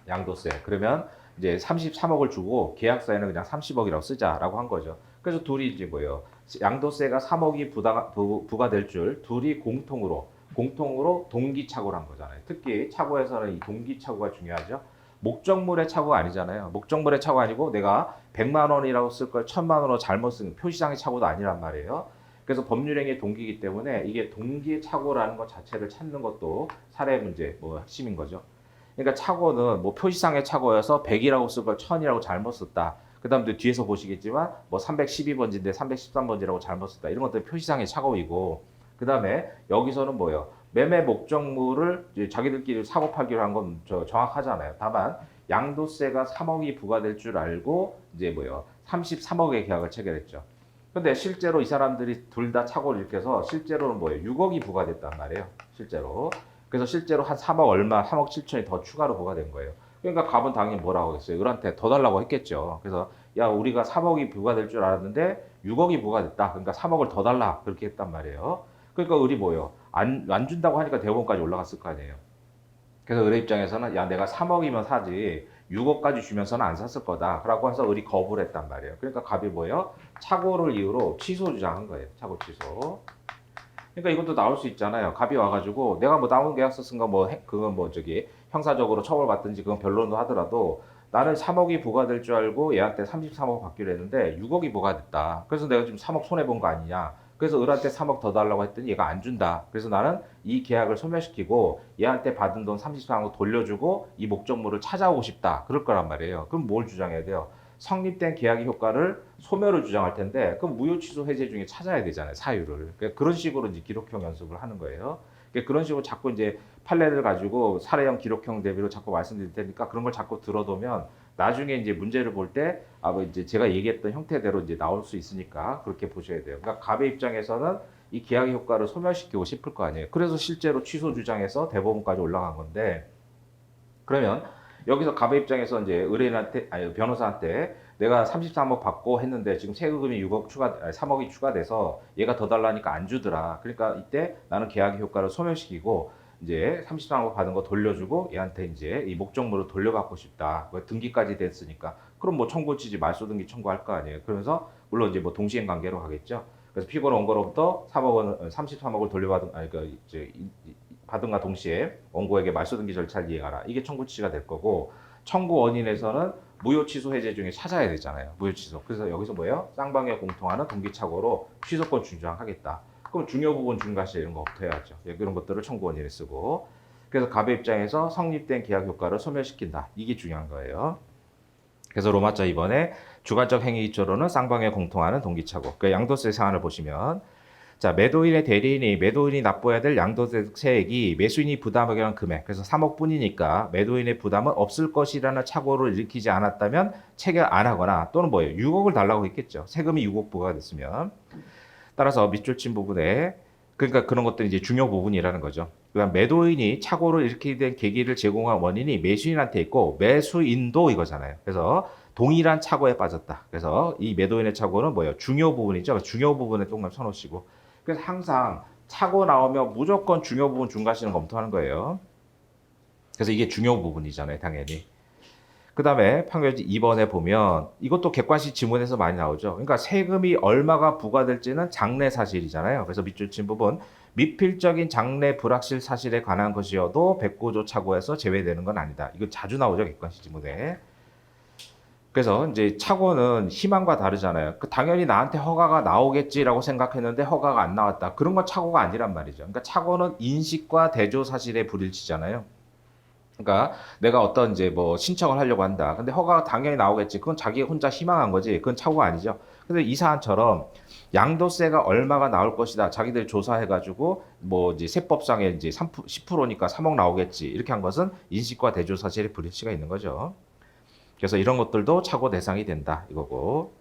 양도세. 그러면 이제 33억을 주고 계약서에는 그냥 30억이라고 쓰자라고 한 거죠. 그래서 둘이 이제 뭐예요? 양도세가 3억이 부과될 줄 둘이 공통으로 동기착오를 한 거잖아요. 특히 착오에서는 이 동기착오가 중요하죠. 목적물의 착오가 아니잖아요. 목적물의 착오 아니고 내가 100만 원이라고 쓸 걸 1000만 원으로 잘못 쓴 표시상의 착오도 아니란 말이에요. 그래서 법률행위의 동기이기 때문에 이게 동기의 착오라는 것 자체를 찾는 것도 사례 문제 뭐 핵심인 거죠. 그러니까 착오는 뭐 표시상의 착오여서 100이라고 쓴 걸 1000이라고 잘못 썼다. 그 다음에 뒤에서 보시겠지만 뭐 312번지인데 313번지라고 잘못 썼다. 이런 것들은 표시상의 착오이고 그 다음에 여기서는 뭐예요? 매매 목적물을 자기들끼리 사고 팔기로 한 건 정확하잖아요. 다만 양도세가 3억이 부과될 줄 알고 이제 뭐예요? 33억의 계약을 체결했죠. 근데 실제로 이 사람들이 둘 다 착오를 일으켜서 실제로는 뭐예요? 6억이 부과됐단 말이에요. 실제로. 그래서 실제로 한 3억 얼마, 3억 7천이 더 추가로 부과된 거예요. 그러니까 갑은 당연히 뭐라고 했어요? 을한테 더 달라고 했겠죠. 그래서 야 우리가 3억이 부과될 줄 알았는데 6억이 부과됐다. 그러니까 3억을 더 달라. 그렇게 했단 말이에요. 그러니까 을이 뭐예요? 안 준다고 하니까 대법원까지 올라갔을 거 아니에요. 그래서 을의 입장에서는 야 내가 3억이면 사지 6억까지 주면서는 안 샀을 거다. 라고 해서 을이 거부를 했단 말이에요. 그러니까 갑이 뭐예요? 착오를 이유로 취소 주장한 거예요. 착오 취소. 그러니까 이것도 나올 수 있잖아요. 갑이 와가지고 내가 뭐 다운 계약서 쓴 거 뭐 그건 뭐 형사적으로 처벌받든지 그건 변론도 하더라도 나는 3억이 부과될 줄 알고 얘한테 33억 받기로 했는데 6억이 부과됐다. 그래서 내가 지금 3억 손해 본 거 아니냐. 그래서 을한테 3억 더 달라고 했더니 얘가 안 준다. 그래서 나는 이 계약을 소멸시키고 얘한테 받은 돈 33억 돌려주고 이 목적물을 찾아오고 싶다. 그럴 거란 말이에요. 그럼 뭘 주장해야 돼요? 성립된 계약의 효과를 소멸을 주장할 텐데 그럼 무효 취소 해제 중에 찾아야 되잖아요. 사유를. 그러니까 그런 식으로 이제 기록형 연습을 하는 거예요. 그러니까 그런 식으로 자꾸 이제 판례를 가지고 사례형 기록형 대비로 자꾸 말씀드릴 테니까 그런 걸 자꾸 들어두면 나중에 이제 문제를 볼 때 뭐 이제 제가 얘기했던 형태대로 이제 나올 수 있으니까 그렇게 보셔야 돼요. 그러니까 갑의 입장에서는 이 계약의 효과를 소멸시키고 싶을 거 아니에요. 그래서 실제로 취소 주장해서 대법원까지 올라간 건데 그러면 여기서 갑의 입장에서 이제 의뢰인한테 아니 변호사한테 내가 33억 받고 했는데 지금 세금이 3억이 추가돼서 얘가 더 달라니까 안 주더라. 그러니까 이때 나는 계약의 효과를 소멸시키고 이제 33억 받은 거 돌려주고 얘한테 이제 이 목적물을 돌려받고 싶다. 등기까지 됐으니까 그럼 뭐 청구 취지 말소 등기 청구할 거 아니에요. 그러면서 물론 이제 뭐 동시행 관계로 가겠죠. 그래서 피고는 원고로부터 3억 원, 33억을 돌려받은, 아니, 그, 이제, 받은과 동시에 원고에게 말소 등기 절차를 이행하라. 이게 청구 취지가 될 거고, 청구 원인에서는 무효 취소 해제 중에 찾아야 되잖아요. 무효 취소. 그래서 여기서 뭐예요? 쌍방에 공통하는 동기착오로 취소권 주장하겠다. 그럼 중요 부분 중과실 이런 거부터 해야죠. 이런 것들을 청구 원인에 쓰고. 그래서 갑의 입장에서 성립된 계약 효과를 소멸시킨다. 이게 중요한 거예요. 그래서 로마자 2번에 주관적 행위 기초로는 쌍방에 공통하는 동기착오. 그 양도세 사안을 보시면 자, 매도인의 대리인이 매도인이 납부해야 될 양도세액이 매수인이 부담하게 한 금액, 그래서 3억 뿐이니까 매도인의 부담은 없을 것이라는 착오를 일으키지 않았다면 체결 안 하거나 또는 뭐예요? 6억을 달라고 했겠죠. 세금이 6억 부과가 됐으면. 따라서 밑줄 친 부분에 그러니까 그런 것들이 이제 중요 부분이라는 거죠. 그다음 매도인이 착오를 일으키게 된 계기를 제공한 원인이 매수인한테 있고 매수인도 이거잖아요. 그래서 동일한 착오에 빠졌다. 그래서 이 매도인의 착오는 뭐예요? 중요 부분이죠. 중요 부분에 동그라미 쳐놓으시고. 그래서 항상 착오 나오면 무조건 중요 부분 중과실은 검토하는 거예요. 그래서 이게 중요 부분이잖아요, 당연히. 그 다음에 판결지 2번에 보면 이것도 객관식 지문에서 많이 나오죠. 그러니까 세금이 얼마가 부과될지는 장래 사실이잖아요. 그래서 밑줄 친 부분 미필적인 장래 불확실 사실에 관한 것이어도 109조 착오에서 제외되는 건 아니다. 이거 자주 나오죠, 객관식 지문에. 그래서 이제 착오는 희망과 다르잖아요. 당연히 나한테 허가가 나오겠지라고 생각했는데 허가가 안 나왔다. 그런 건 착오가 아니란 말이죠. 그러니까 착오는 인식과 대조 사실의 불일치잖아요. 그러니까 내가 어떤 이제 뭐 신청을 하려고 한다. 근데 허가가 당연히 나오겠지. 그건 자기 혼자 희망한 거지. 그건 착오가 아니죠. 근데 이 사안처럼 양도세가 얼마가 나올 것이다. 자기들 조사해가지고 뭐 이제 세법상에 이제 10%니까 3억 나오겠지. 이렇게 한 것은 인식과 대조 사실의 불일치가 있는 거죠. 그래서 이런 것들도 착오 대상이 된다 이거고.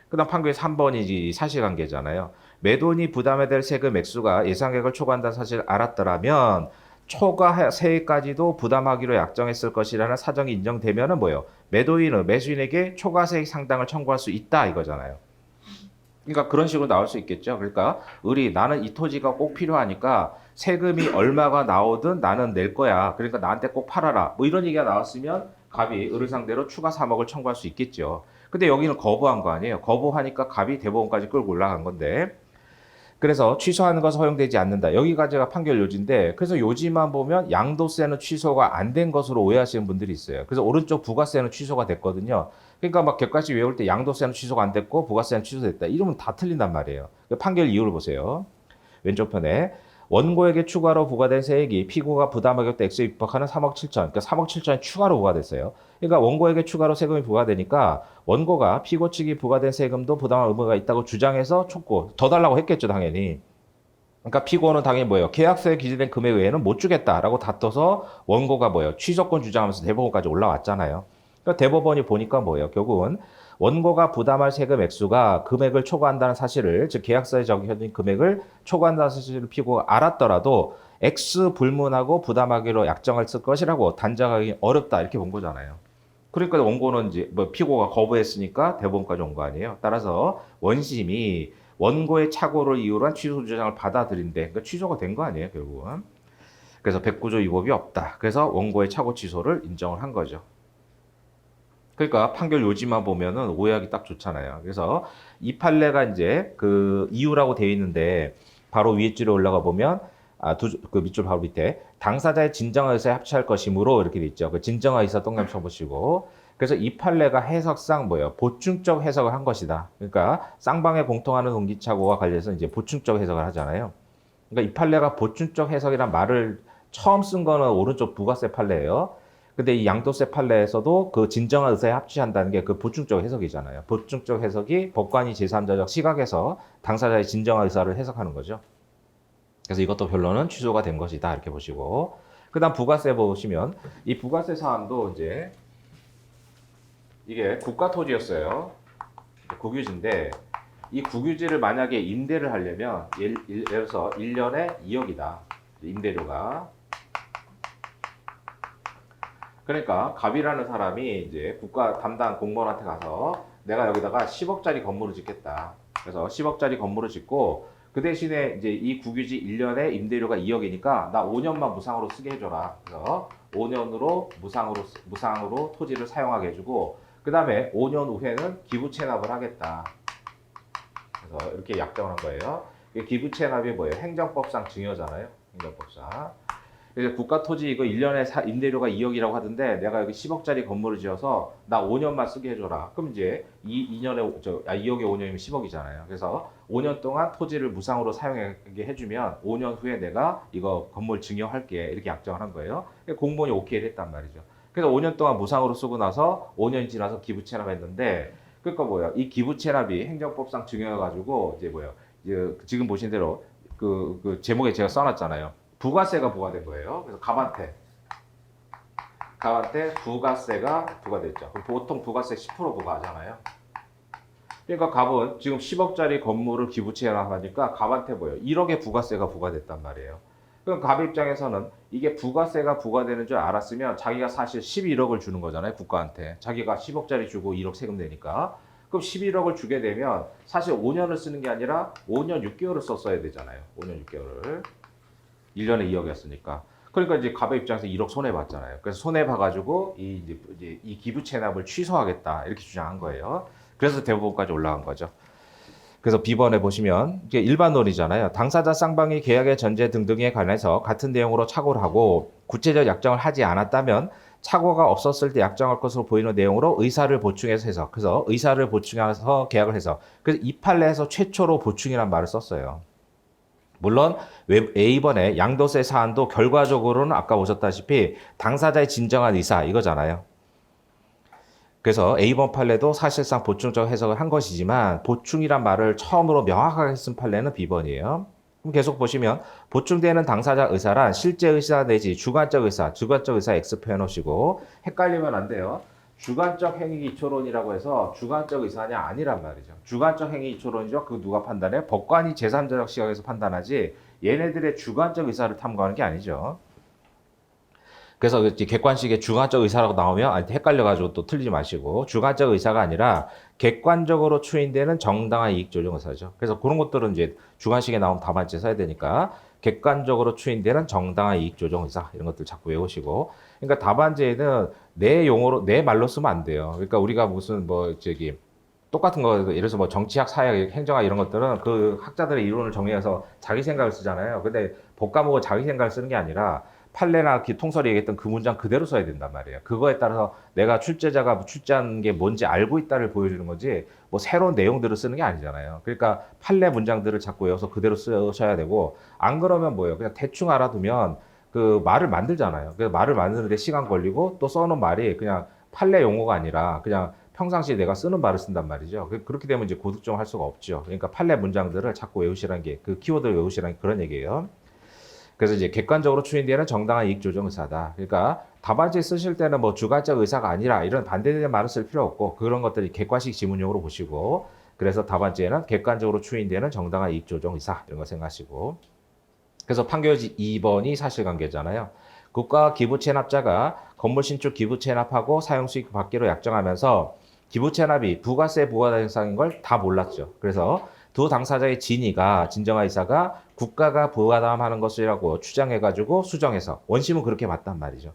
그다음 판결 3번이 사실관계잖아요. 매도인이 부담해야 될 세금 액수가 예상액을 초과한다는 사실을 알았더라면 초과 세액까지도 부담하기로 약정했을 것이라는 사정이 인정되면은 뭐예요? 매도인은 매수인에게 초과 세액 상당을 청구할 수 있다 이거잖아요. 그러니까 그런 식으로 나올 수 있겠죠. 그러니까 나는 이 토지가 꼭 필요하니까 세금이 얼마가 나오든 나는 낼 거야. 그러니까 나한테 꼭 팔아라. 뭐 이런 얘기가 나왔으면 갑이 을을 상대로 추가 3억을 청구할 수 있겠죠. 근데 여기는 거부한 거 아니에요. 거부하니까 갑이 대법원까지 끌고 올라간 건데. 그래서 취소하는 것은 허용되지 않는다. 여기까지가 판결 요지인데 그래서 요지만 보면 양도세는 취소가 안 된 것으로 오해하시는 분들이 있어요. 그래서 오른쪽 부가세는 취소가 됐거든요. 그러니까 막 객관식 외울 때 양도세는 취소가 안 됐고 부가세는 취소됐다. 이러면 다 틀린단 말이에요. 판결 이유를 보세요. 왼쪽 편에 원고에게 추가로 부과된 세액이 피고가 부담하겠다 액수에 입박하는 3억 7천. 그러니까 3억 7천이 추가로 부과됐어요. 그러니까 원고에게 추가로 세금이 부과되니까 원고가 피고 측이 부과된 세금도 부담할 의무가 있다고 주장해서 촉구. 더 달라고 했겠죠, 당연히. 그러니까 피고는 당연히 뭐예요? 계약서에 기재된 금액 외에는 못 주겠다라고 다퉈서 원고가 뭐예요? 취소권 주장하면서 대법원까지 올라왔잖아요. 그러니까 대법원이 보니까 뭐예요? 결국은 원고가 부담할 세금 액수가 금액을 초과한다는 사실을, 즉 계약서에 적혀진 금액을 초과한다는 사실을 피고가 알았더라도 액수 불문하고 부담하기로 약정을 쓸 것이라고 단정하기 어렵다 이렇게 본 거잖아요. 그러니까 원고는 이제 뭐 피고가 거부했으니까 대법원까지 온 거 아니에요. 따라서 원심이 원고의 착오를 이유로 한 취소 주장을 받아들인데 그러니까 취소가 된 거 아니에요, 결국은. 그래서 109조 위법이 없다. 그래서 원고의 착오 취소를 인정을 한 거죠. 그러니까 판결 요지만 보면은 오해하기 딱 좋잖아요. 그래서 이 판례가 이제 그 이유라고 되어 있는데 바로 위에 줄에 올라가 보면 그 밑줄 바로 밑에 당사자의 진정한 의사에 합치할 것이므로 이렇게 돼 있죠. 그 진정한 의사 동그라미 쳐보시고 그래서 이 판례가 해석상 뭐예요? 보충적 해석을 한 것이다. 그러니까 쌍방에 공통하는 동기착오와 관련해서 이제 보충적 해석을 하잖아요. 그러니까 이 판례가 보충적 해석이란 말을 처음 쓴 거는 오른쪽 부가세 판례예요. 근데 이 양도세 판례에서도 그 진정한 의사에 합치한다는 게 그 보충적 해석이잖아요. 보충적 해석이 법관이 제3자적 시각에서 당사자의 진정한 의사를 해석하는 거죠. 그래서 이것도 변론은 취소가 된 것이다 이렇게 보시고 그 다음 부가세 보시면 이 부가세 사안도 이제 이게 국가토지였어요. 국유지인데 이 국유지를 만약에 임대를 하려면 예를 들어서 1년에 2억이다. 임대료가. 그러니까 갑이라는 사람이 이제 국가 담당 공무원한테 가서 내가 여기다가 10억짜리 건물을 짓겠다. 그래서 10억짜리 건물을 짓고 그 대신에 이제 이 국유지 1년에 임대료가 2억이니까 나 5년만 무상으로 쓰게 해줘라. 그래서 5년으로 무상으로 토지를 사용하게 해주고 그 다음에 5년 후에는 기부 체납을 하겠다. 그래서 이렇게 약정을 한 거예요. 이게 기부채납이 뭐예요? 행정법상 증여잖아요. 행정법상. 그래서 국가토지 이거 1년에 임대료가 2억이라고 하던데 내가 여기 10억짜리 건물을 지어서 나 5년만 쓰게 해줘라. 그럼 이제 2년에 2억에 5년이면 10억이잖아요. 그래서 5년 동안 토지를 무상으로 사용하게 해주면 5년 후에 내가 이거 건물 증여할게 이렇게 약정을 한 거예요. 공무원이 오케이를 했단 말이죠. 그래서 5년 동안 무상으로 쓰고 나서 5년이 지나서 기부채납했는데 그러니까 뭐야? 이 기부채납이 행정법상 증여해가지고 이제 뭐야? 이제 지금 보신 대로 그 제목에 제가 써놨잖아요. 부가세가 부과된 거예요. 그래서 갑한테 부가세가 부과됐죠. 보통 부가세 10% 부과하잖아요. 그러니까 갑은 지금 10억짜리 건물을 기부채납하니까 갑한테 뭐예요? 1억의 부가세가 부과됐단 말이에요. 그럼 갑 입장에서는 이게 부가세가 부과되는 줄 알았으면 자기가 사실 11억을 주는 거잖아요. 국가한테. 자기가 10억짜리 주고 1억 세금 내니까. 그럼 11억을 주게 되면 사실 5년을 쓰는 게 아니라 5년 6개월을 썼어야 되잖아요. 5년 6개월을. 1년에 2억이었으니까. 그러니까 이제 갑의 입장에서 1억 손해 봤잖아요. 그래서 손해 봐가지고 이 기부 체납을 취소하겠다 이렇게 주장한 거예요. 그래서 대법원까지 올라간 거죠. 그래서 B번에 보시면 이게 일반론이잖아요. 당사자 쌍방이 계약의 전제 등등에 관해서 같은 내용으로 착오를 하고 구체적 약정을 하지 않았다면 착오가 없었을 때 약정할 것으로 보이는 내용으로 의사를 보충해서 해서 그래서 의사를 보충해서 계약을 해서 그래서 이 판례에서 최초로 보충이라는 말을 썼어요. 물론 A번에 양도세 사안도 결과적으로는 아까 보셨다시피 당사자의 진정한 의사 이거잖아요. 그래서 A번 판례도 사실상 보충적 해석을 한 것이지만 보충이란 말을 처음으로 명확하게 쓴 판례는 B번이에요. 그럼 계속 보시면 보충되는 당사자 의사란 실제 의사 내지 주관적 의사 X 표현하시고 헷갈리면 안 돼요. 주관적 행위 기초론이라고 해서 주관적 의사냐 아니란 말이죠. 주관적 행위 기초론이죠. 그 누가 판단해? 법관이 제3자적 시각에서 판단하지 얘네들의 주관적 의사를 탐구하는 게 아니죠. 그래서 객관식의 주관적 의사라고 나오면 헷갈려가지고 또 틀리지 마시고 주관적 의사가 아니라 객관적으로 추인되는 정당한 이익 조정 의사죠. 그래서 그런 것들은 이제 주관식에 나오면 답안지에 써야 되니까 객관적으로 추인되는 정당한 이익 조정 의사 이런 것들 자꾸 외우시고 그러니까 답안지에는 내 용어로 내 말로 쓰면 안 돼요. 그러니까 우리가 무슨 똑같은 거 예를 들어서 정치학, 사회학, 행정학 이런 것들은 그 학자들의 이론을 정리해서 자기 생각을 쓰잖아요. 근데 법과목은 자기 생각을 쓰는 게 아니라 판례나 통설이 얘기했던 그 문장 그대로 써야 된단 말이에요. 그거에 따라서 내가 출제자가 출제한 게 뭔지 알고 있다를 보여주는 거지 새로운 내용들을 쓰는 게 아니잖아요. 그러니까 판례 문장들을 자꾸 외워서 그대로 쓰셔야 되고 안 그러면 그냥 대충 알아두면 그 말을 만들잖아요. 그래서 말을 만드는데 시간 걸리고 또 써놓은 말이 그냥 판례 용어가 아니라 그냥 평상시에 내가 쓰는 말을 쓴단 말이죠. 그렇게 되면 이제 고득점할 수가 없죠. 그러니까 판례 문장들을 자꾸 외우시라는 게 그 키워드를 외우시라는 그런 얘기예요. 그래서 이제 객관적으로 추인되는 정당한 이익 조정 의사다. 그러니까 답안지 쓰실 때는 주관적 의사가 아니라 이런 반대되는 말을 쓸 필요 없고 그런 것들이 객관식 지문용으로 보시고 그래서 답안지에는 객관적으로 추인되는 정당한 이익 조정 의사 이런 거 생각하시고 그래서 판결지 2번이 사실관계잖아요. 국가 기부 체납자가 건물 신축 기부 체납하고 사용 수익 받기로 약정하면서 기부 체납이 부가세 부과 대상인 걸 다 몰랐죠. 그래서 두 당사자의 진정한 의사가 국가가 부담하는 것이라고 주장해가지고 수정해서 원심은 그렇게 맞단 말이죠.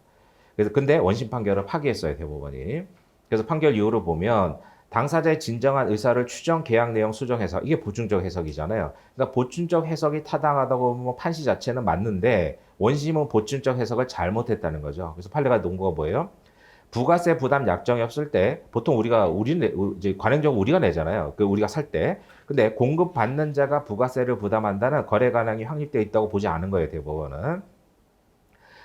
그래서 근데 원심 판결을 파기했어요 대법원이. 그래서 판결 이유를 보면 당사자의 진정한 의사를 추정 계약 내용 수정해서 이게 보충적 해석이잖아요. 그러니까 보충적 해석이 타당하다고 보면 판시 자체는 맞는데 원심은 보충적 해석을 잘못했다는 거죠. 그래서 판례가 논거가 뭐예요? 부가세 부담 약정이 없을 때 보통 이제 관행적으로 우리가 내잖아요. 우리가 살 때. 근데 공급 받는 자가 부가세를 부담한다는 거래 가능이 확립되어 있다고 보지 않은 거예요, 대법원은.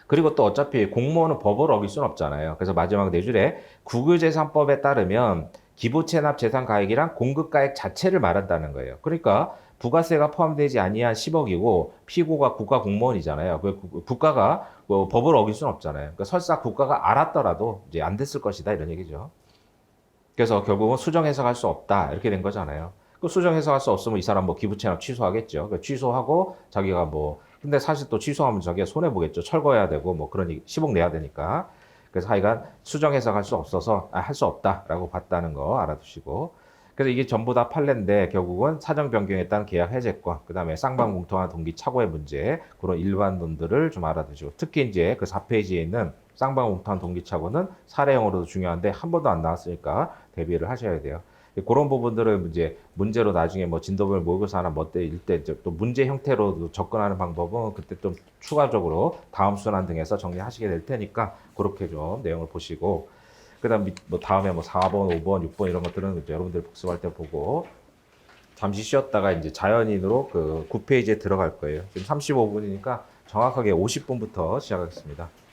그리고 또 어차피 공무원은 법을 어길 수는 없잖아요. 그래서 마지막 네 줄에 국유재산법에 따르면 기부채납 재산가액이란 공급가액 자체를 말한다는 거예요. 그러니까 부가세가 포함되지 아니한 10억이고 피고가 국가 공무원이잖아요. 국가가 법을 어길 수는 없잖아요. 그러니까 설사 국가가 알았더라도 이제 안 됐을 것이다 이런 얘기죠. 그래서 결국은 수정 해석할 수 없다 이렇게 된 거잖아요. 그 수정 해석할 수 없으면 이 사람 기부채납 취소하겠죠. 그러니까 취소하고 자기가 근데 사실 또 취소하면 자기가 손해 보겠죠. 철거해야 되고 그런 10억 내야 되니까. 그래서 하여간 수정 해석할 수 없어서 할 수 없다라고 봤다는 거 알아두시고. 그래서 이게 전부 다 판례인데 결국은 사정 변경에 따른 계약 해제권, 그다음에 쌍방 공통한 동기 착오의 문제 그런 일반론들을 좀 알아두시고 특히 이제 그 4페이지에 있는 쌍방 공통한 동기 착오는 사례형으로도 중요한데 한 번도 안 나왔으니까 대비를 하셔야 돼요. 그런 부분들은 이제 문제로 나중에 뭐 진도별 모의고사 하나 뭐때일때 이제 또 문제 형태로 접근하는 방법은 그때 좀 추가적으로 다음 순환 등에서 정리하시게 될 테니까 그렇게 좀 내용을 보시고 그다음 뭐 다음에 뭐 4번, 5번, 6번 이런 것들은 이제 여러분들 복습할 때 보고 잠시 쉬었다가 이제 자연인으로 그 9페이지에 들어갈 거예요. 지금 35분이니까 정확하게 50분부터 시작하겠습니다.